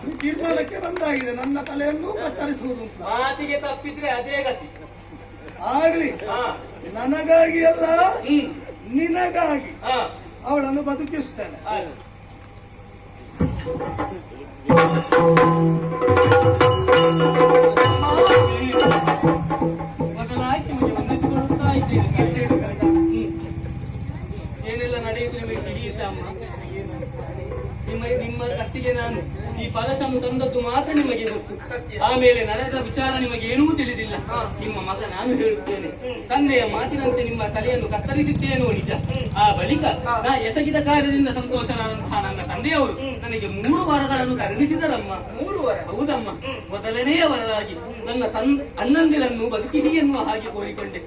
ಈ ತೀರ್ಮಾನಕ್ಕೆ ಬಂದಾಗಿದೆ, ನನ್ನ ತಲೆಯನ್ನು ಕತ್ತರಿಸುವುದು ಅಂತ. ಮಾತಿಗೆ ತಪ್ಪಿದ್ರೆ ಅದೇ ಗತಿ. ಆಗ್ಲಿ, ನನಗಾಗಿ ಅಲ್ಲ ನಿನಗಾಗಿ ಹಾ, ಅವಳನ್ನು ಬದುಕಿಸ್ತೇನೆ. ಆಯ್ತು. ಮೊದಲಾಗಿ ನಿಮಗೆ ವಂದಿಸಿಕೊಳ್ಳುತ್ತಾ ಇದ್ದೇನೆ. ಏನೆಲ್ಲ ನಡೆಯುತ್ತೆ ನಿಮಗೆ ತಿಳಿಯುತ್ತೆ ಅಮ್ಮ? ನಿಮ್ಮ ಕತ್ತಿಗೆ ನಾನು ಈ ಪರಸನ್ನು ತಂದದ್ದು ಮಾತ್ರ ನಿಮಗೆ ಗೊತ್ತು. ಆಮೇಲೆ ನಡೆದ ವಿಚಾರ ನಿಮಗೆ ಏನೂ ತಿಳಿದಿಲ್ಲ. ನಿಮ್ಮ ಮಗ ನಾನು ಹೇಳುತ್ತೇನೆ, ತಂದೆಯ ಮಾತಿನಂತೆ ನಿಮ್ಮ ತಲೆಯನ್ನು ಕತ್ತರಿಸಿದ್ದೇನೋ ನಿಜ. ಆ ಬಳಿಕ ನಾ ಎಸಗಿದ ಕಾರ್ಯದಿಂದ ಸಂತೋಷನಾದಂತಹ ನನ್ನ ತಂದೆಯವರು ನನಗೆ 3 ವರಗಳನ್ನು ಕರುಣಿಸಿದರಮ್ಮ. 3 ವರ? ಹೌದಮ್ಮ. ಮೊದಲನೆಯ ವರವಾಗಿ ನನ್ನ ಅಣ್ಣಂದಿರನ್ನು ಬದುಕಿಸಿ ಎನ್ನುವ ಹಾಗೆ ಕೋರಿಕೊಂಡೆ.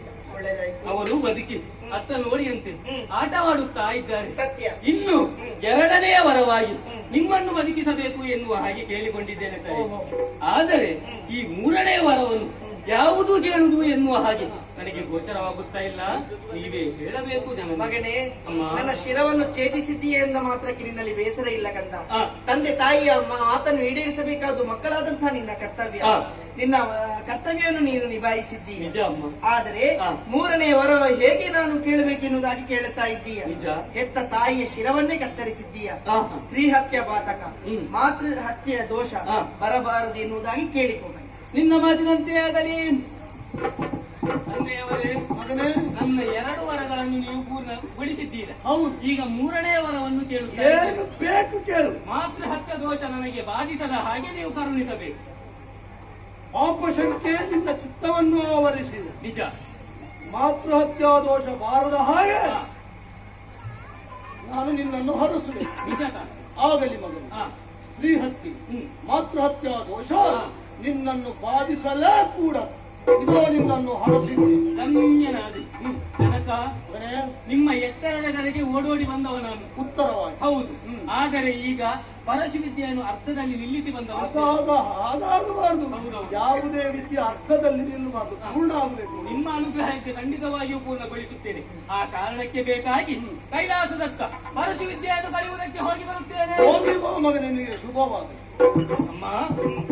ಅವರು ಬದುಕಿ ಅತ್ತ ನೋಡಿಯಂತೆ ಆಟವಾಡುತ್ತಾ ಇದ್ದಾರೆ. ಸತ್ಯ. ಇನ್ನು ಎರಡನೆಯ ವರವಾಗಿ ನಿಮ್ಮನ್ನು ಬದುಕಿಸಬೇಕು ಎನ್ನುವ ಹಾಗೆ ಕೇಳಿಕೊಂಡಿದ್ದೇನೆ ತಾಯಿ. ಆದರೆ ಈ 3ನೇ ವರವನ್ನು ಯಾವುದು ಕೇಳುವುದು ಎನ್ನುವ ಹಾಗೆ ನನಗೆ ಗೋಚರವಾಗುತ್ತಾ ಇಲ್ಲ. ನೀವೇ ಹೇಳಬೇಕು ಜನ. ಮಗನೇ, ಅಮ್ಮ. ನನ್ನ ಶಿರವನ್ನು ಛೇದಿಸಿದ್ದೀಯೆ ಎಂದ ಮಾತ್ರಕ್ಕೆ ನಿನ್ನಲ್ಲಿ ಬೇಸರ ಇಲ್ಲ ಕಂದ. ಆ. ತಂದೆ ತಾಯಿಯ ಮಾತನ್ನು ಈಡೇರಿಸಬೇಕಾದ ಮಕ್ಕಳಾದಂತಹ ನಿನ್ನ ಕರ್ತವ್ಯ. ಆ. ನಿನ್ನ ಕರ್ತವ್ಯವನ್ನು ನೀನು ನಿಭಾಯಿಸಿದ್ದೀಯ. ನಿಜ ಅಮ್ಮ. ಆದರೆ ಆ. 3ನೇ ವರ ಹೇಗೆ ನಾನು ಕೇಳಬೇಕೆನ್ನುವುದಾಗಿ ಕೇಳುತ್ತಾ ಇದ್ದೀಯ. ನಿಜ. ಹೆತ್ತ ತಾಯಿಯ ಶಿರವನ್ನೇ ಕತ್ತರಿಸಿದ್ದೀಯ. ಆ. ಸ್ತ್ರೀ ಹತ್ಯೆ ಬಾತಕ, ಮಾತೃ ಹತ್ಯೆಯ ದೋಷ ಆ. ಬರಬಾರದು ಎನ್ನುವುದಾಗಿ ಕೇಳಿಕೊಂಡ. ನಿನ್ನ ಮಾತಿನಂತೆ ಆಗಲಿ. ತಂದೆಯವರೇ, ಮಗನೇ, ನನ್ನ 2 ವರಗಳನ್ನು ನೀವು ಪೂರ್ಣಗೊಳಿಸಿದ್ದೀರಾ. ಹೌದು. ಈಗ 3ನೇ ವರವನ್ನು ಕೇಳುತ್ತೇನೆ. ಏನು ಬೇಕು ಕೇಳು. ಮಾತೃ ಹತ್ಯ ದೋಷ ನನಗೆ ಬಾಧಿಸದ ಹಾಗೆ ನೀವು ಕರುಣಿಸಬೇಕು. ಪಾಪಶಂಕೆ ನಿನ್ನ ಚಿತ್ತವನ್ನು ಆವರಿಸಿದೆ. ನಿಜ. ಮಾತೃಹತ್ಯಾ ದೋಷ ಬಾರದ ಹಾಗೆ ಹಾ, ನಾನು ನಿನ್ನನ್ನು ಹರಸುವೆ. ನಿಜ ತಾನೆ. ಆಗಲಿ ಮಗನು. ಹಾ, ಸ್ತ್ರೀ ಹತ್ಯೆ, ಮಾತೃಹತ್ಯಾ ದೋಷ ನಿನ್ನನ್ನು ಬಾಧಿಸಲೇ ಕೂಡ. ಇದೋ ನಿನ್ನನ್ನು ಹರಸಿದ್ದೆ. ಧನ್ಯನಾದೆ. ಜನಕ, ಮಗನೇ, ನಿಮ್ಮ ಎತ್ತರದ ಕಡೆಗೆ ಓಡೋಡಿ ಬಂದವ ನಾನು. ಉತ್ತರವಾಗಿ ಹೌದು. ಆದರೆ ಈಗ ಪರಶುವಿದ್ಯೆಯನ್ನು ಅರ್ಥದಲ್ಲಿ ನಿಲ್ಲಿಸಿ ಬಂದವ. ಹಾಗಾಗಬಾರದು. ಹೌದೌದು. ಯಾವುದೇ ವಿದ್ಯೆ ಅರ್ಥದಲ್ಲಿ ನಿಲ್ಲಬಾರದು, ಪೂರ್ಣ ಆಗಬೇಕು. ನಿಮ್ಮ ಅನುಗ್ರಹಕ್ಕೆ ಖಂಡಿತವಾಗಿಯೂ ಪೂರ್ಣಗೊಳಿಸುತ್ತೇನೆ. ಆ ಕಾರಣಕ್ಕೆ ಬೇಕಾಗಿ ಕೈಲಾಸದತ್ತ ಪರಶುವಿದ್ಯೆಯನ್ನು ಕಲಿಯುವುದಕ್ಕೆ ಹೋಗಿ ಬರುತ್ತೇನೆ. ಹೋಗಿ ಬಾ ಮಗನೇ, ನಿನಗೆ ಶುಭವಾಗಲಿ. ಅಮ್ಮ,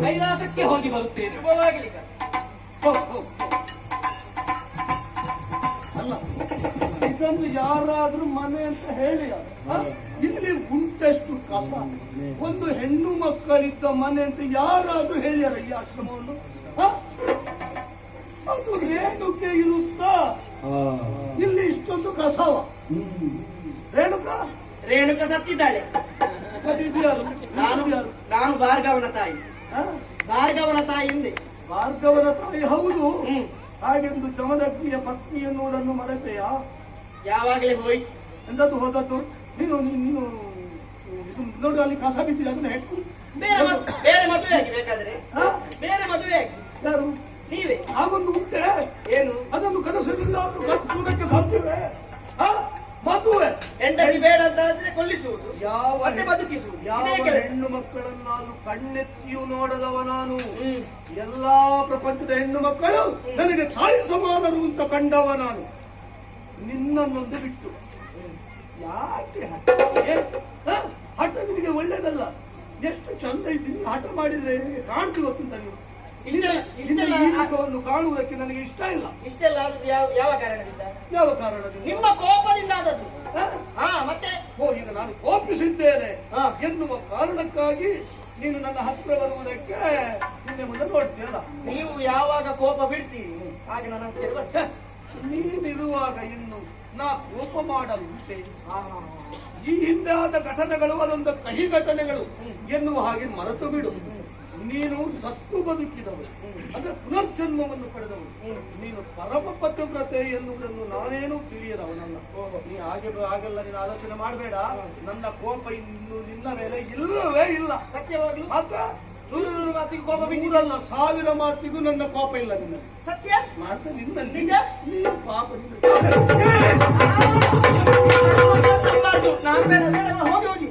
ಕೈಲಾಸಕ್ಕೆ ಹೋಗಿ ಬರುತ್ತೇನೆ. ಶುಭವಾಗಲಿ. ಹೋ, ಹೋ, ಹೋ. ಅಲ್ಲ, ಇದನ್ನು ಯಾರಾದ್ರೂ ಮನೆ ಅಂತ ಹೇಳಿ ಇಲ್ಲಿ ಉಂಟಷ್ಟು ಕಸ. ಒಂದು ಹೆಣ್ಣು ಮಕ್ಕಳಿದ್ದ ಮನೆ ಅಂತ ಯಾರಾದ್ರೂ ಹೇಳ್ಯಾರ ಈ ಆಶ್ರಮವನ್ನು? ಅದು ರೇಣುಕೆ ಇರುತ್ತಾ? ಇಲ್ಲಿ ಇಷ್ಟೊಂದು ಕಸವ. ರೇಣುಕ ಸತ್ತಿದ್ದಾಳೆ. ಅದಿದ್ಯಾರು? ನಾನು ಭಾರ್ಗವನ ತಾಯಿ. ಭಾರ್ಗವನ ತಾಯಿ ಹಿಂದೆ. ಭಾರ್ಗವನ ತಾಯಿ ಹೌದು. ಹಾಗೆಂದು ಜಮದಗ್ನಿಯ ಪತ್ನಿ ಎನ್ನುವುದನ್ನು ಮರೆತೆಯಾ? ಯಾವಾಗಲೇ ಹೋಯ್ತು. ಎಂದದ್ದು ಹೋದದ್ದು? ನೀನು ನೀನು ಇದು ನೋಡು, ಅಲ್ಲಿ ಕಸ ಬಿದ್ದಿದೆ, ಅದನ್ನ ಹೆಕ್ಕು. ಬೇರೆ ಮದುವೆ ಆಗಿ ಬೇಕಾದ್ರೆ ಬೇರೆ ಮದುವೆ ಆಗಿ. ಯಾರು? ನೀವೇ ಹಾಗೊಂದು ಉಂಟೆ ಏನು ಅದನ್ನು ಕನಸಿನಿಂದಾದ್ರೂ ಕಟ್ಟುವುದಕ್ಕೆ ಸಾಧ್ಯವೇ? ಮದುವೆ ಹೆಂಡತಿ ಬೇಡ ಅಂತ ಆದ್ರೆ ಕೊಲ್ಲಿಸುವುದು ಯಾವ ಮತ್ತೆ ಬದುಕಿಸುವುದು ಯಾವ ಇದೇ ಕೆಲಸ. ಹೆಣ್ಣು ಮಕ್ಕಳನ್ನಾದ್ರೂ ಕಣ್ಣೆತ್ತಿಯೂ ನೋಡದವ ನಾನು. ಎಲ್ಲಾ ಪ್ರಪಂಚದ ಹೆಣ್ಣು ಮಕ್ಕಳು ನನಗೆ ತಾಯಿ ಸಮಾನರು ಅಂತ ಕಂಡವ ನಾನು. ನಿನ್ನನ್ನೊಂದು ಬಿಟ್ಟು ಯಾಕೆ ಹಠ? ಹಠ ನಿನಗೆ ಒಳ್ಳೇದಲ್ಲ. ಎಷ್ಟು ಚಂದ ಇದ್ದೀನಿ, ಹಠ ಮಾಡಿದ್ರೆ ನಿನಗೆ ಕಾಣ್ತಿ ಗೊತ್ತುಂಟ ನೀವು. ನಿನ್ನ ಈ ಮುಖವನ್ನು ಕಾಣುವುದಕ್ಕೆ ನನಗೆ ಇಷ್ಟ ಇಲ್ಲ. ಇಷ್ಟೆಲ್ಲ ಆದದ್ದು ಯಾವ ಕಾರಣದಿಂದ? ಯಾವ ಕಾರಣದಿಂದ? ನಿಮ್ಮ ಕೋಪದಿಂದ ಆದದ್ದು. ಮತ್ತೆ ಈಗ ನಾನು ಕೋಪಿಸಿದ್ದೇನೆ ಎನ್ನುವ ಕಾರಣಕ್ಕಾಗಿ ನೀನು ನನ್ನ ಹತ್ರ ಬರುವುದಕ್ಕೆ ನಿನ್ನೆ ಮುಂದೆ ನೋಡ್ತೀಯಲ್ಲ. ನೀವು ಯಾವಾಗ ಕೋಪ ಬಿಡ್ತೀರಿ ಹಾಗೆ ನನ್ನ ಹತ್ತಿರ ಬರ್ತೇನೆ. ನೀನಿರುವಾಗ ಇನ್ನು ನಾ ಕೋಪ ಮಾಡಲುಂಟೆ? ಈ ಹಿಂದೆ ಆದ ಘಟನೆಗಳು ಅದೊಂದು ಕಹಿ ಘಟನೆಗಳು ಎನ್ನುವ ಹಾಗೆ ಮರೆತು ಬಿಡು. ನೀನು ಸತ್ತು ಬದುಕಿದವರು, ಅಂದ್ರೆ ಪುನರ್ಜನ್ಮವನ್ನು ಪಡೆದವರು. ನೀನು ಪರಮ ಪತಿವ್ರತೆ ಎನ್ನುವುದನ್ನು ನಾನೇನು ತಿಳಿಯದವನಲ್ಲ. ನೀ ಹಾಗೆಲ್ಲ ನೀನು ಆಲೋಚನೆ ಮಾಡಬೇಡ. ನನ್ನ ಕೋಪ ಇನ್ನು ನಿನ್ನ ಮೇಲೆ ಇಲ್ಲವೇ ಇಲ್ಲ. ಸತ್ಯವಾಗ್ಲು ಮತ್ತೆ 100 ಮಾತಿಗೆ ಕೋಪ ಬಿಟ್ಟು 1000 ಮಾತಿಗೂ ನನ್ನ ಕೋಪ ಇಲ್ಲ ನಿನ್ನ ಸತ್ಯ ಮಾತು ನಿನ್ನ ನಿಜ? ನೀನು ಪಾಪ ಹೋಗಿ ಹೋಗಿ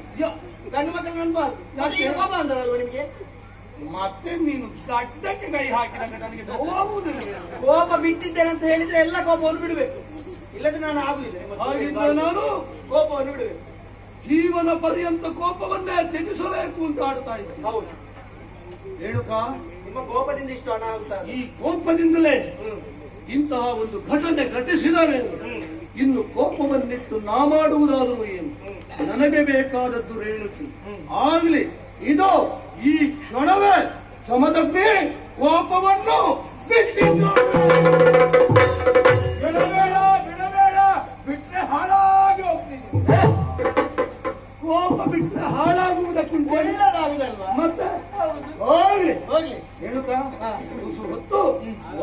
ಗಂಡು ಮಕ್ಕಳು ನನ್ಬಾರ್ದು. ಕೋಪ ಅಂತದಲ್ವ ನಿಮ್ಗೆ? ಮತ್ತೆ ನೀನು ಗಡ್ಡಕ್ಕೆ ಕೈ ಹಾಕಿದಾಗ ನನಗೆ ನೋವಾಗುವುದಿಲ್ಲ. ಕೋಪ ಬಿಟ್ಟಿದ್ದೇನೆ ಅಂತ ಹೇಳಿದ್ರೆ ಎಲ್ಲ ಕೋಪವನ್ನು ಬಿಡಬೇಕು, ಇಲ್ಲದ್ರೆ ನಾನು ಆಗುದಿಲ್ಲ. ಹಾಗಿದ್ರೆ ನಾನು ಕೋಪವನ್ನು ಬಿಡಬೇಕು. ಜೀವನ ಪರ್ಯಂತ ಕೋಪವನ್ನೇ ತ್ಯಜಿಸಬೇಕು ಅಂತ ಆಡ್ತಾ ಇದ್ದೀನಿ. ಹೌದು ರೇಣುಕಾ, ನಿಮ್ಮ ಕೋಪದಿಂದ ಇಷ್ಟು ಹಣ ಆಗುತ್ತಾರೆ. ಈ ಕೋಪದಿಂದಲೇ ಇಂತಹ ಒಂದು ಘಟನೆ ಘಟಿಸಿದ ಮೇಲೆ ಇನ್ನು ಕೋಪವನ್ನಿಟ್ಟು ನಾ ಮಾಡುವುದಾದರೂ ಏನು? ನನಗೆ ಬೇಕಾದದ್ದು ರೇಣುಕಿ ಆಗ್ಲಿ. ಇದೋ ಈ ಕ್ಷಣವೇ ಸಮದಗ್ನಿ ಕೋಪವನ್ನು ಬಿಟ್ಟಿದ್ದು. ಬಿಡಬೇಡ ಬಿಟ್ರೆ ಹಾಳಾಗಿ ಹೋಗ್ತೀನಿ. ಕೋಪ ಬಿಟ್ರೆ ಹಾಳಾಗುವುದಕ್ಕಿಂತ ಒಳ್ಳೆದಾಗುದಲ್ವಾ? ಮತ್ತೆ ಹೋಗ್ಲಿ. ಹೋಗಿ ರೇಣುಕಾ, ತುಸು ಹೊತ್ತು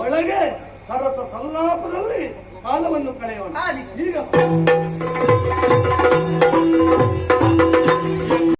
ಒಳಗೆ ಸರಸ ಸಲ್ಲಾಪದಲ್ಲಿ ಕಾಲವನ್ನು ಕಳೆಯೋಣ. ಆದಿ. ಈಗ